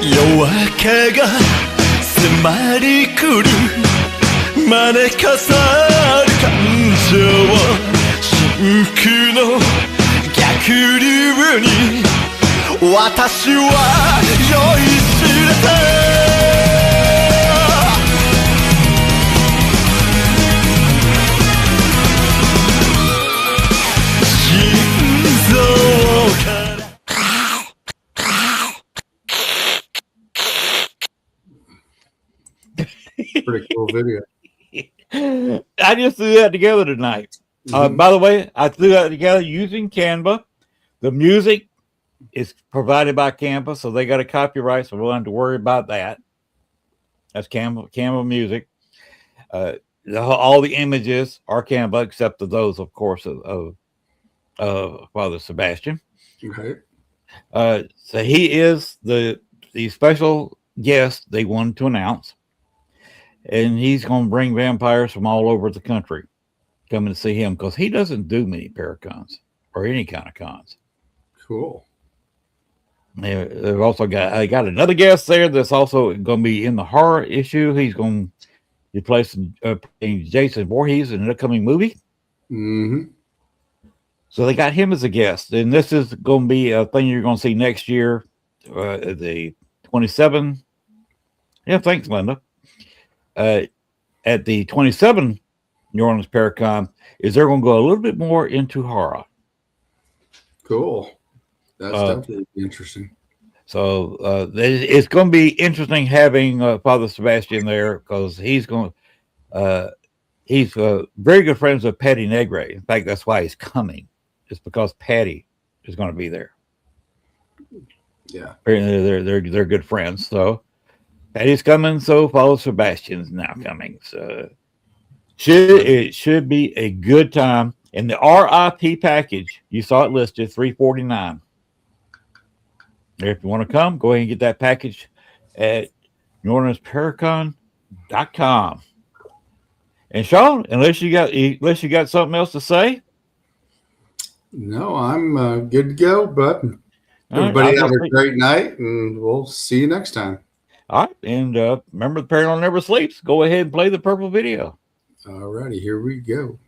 夜明けが迫り来る招かさる感情真空の逆流に私は酔いしれた Pretty cool video. I just threw that together tonight. By the way, I threw that together using Canva. The music is provided by Canva, so they got a copyright, so we don't have to worry about that. That's Canva music. All the images are Canva, except for those, of course, of Father Sebastian. Okay. So he is the special guest they wanted to announce, and he's going to bring vampires from all over the country coming to see him because he doesn't do many paracons or any kind of cons. Cool. They've also got another guest there that's also going to be in the horror issue. He's going to be placing Jason Voorhees in an upcoming movie. Mm-hmm. So they got him as a guest, and this is going to be a thing you're going to see next year, the 27. Yeah, thanks, Linda. At the 27 New Orleans Paracon, is they're going to go a little bit more into horror. Cool. That's definitely interesting. So it's going to be interesting having Father Sebastian there because he's very good friends with Patty Negre. In fact, that's why he's coming. It's because Patty is going to be there. Yeah, they're good friends. So Patty's coming. So Father Sebastian's now coming. So it should be a good time. And the RIP package, you saw it listed, $349. If you want to come, go ahead and get that package at NewOrleansParacon.com. And Sean, unless you got something else to say. No, I'm good to go, but everybody have a great night, and we'll see you next time. All right, and remember, the Paranormal never sleeps. Go ahead and play the purple video. All righty, here we go.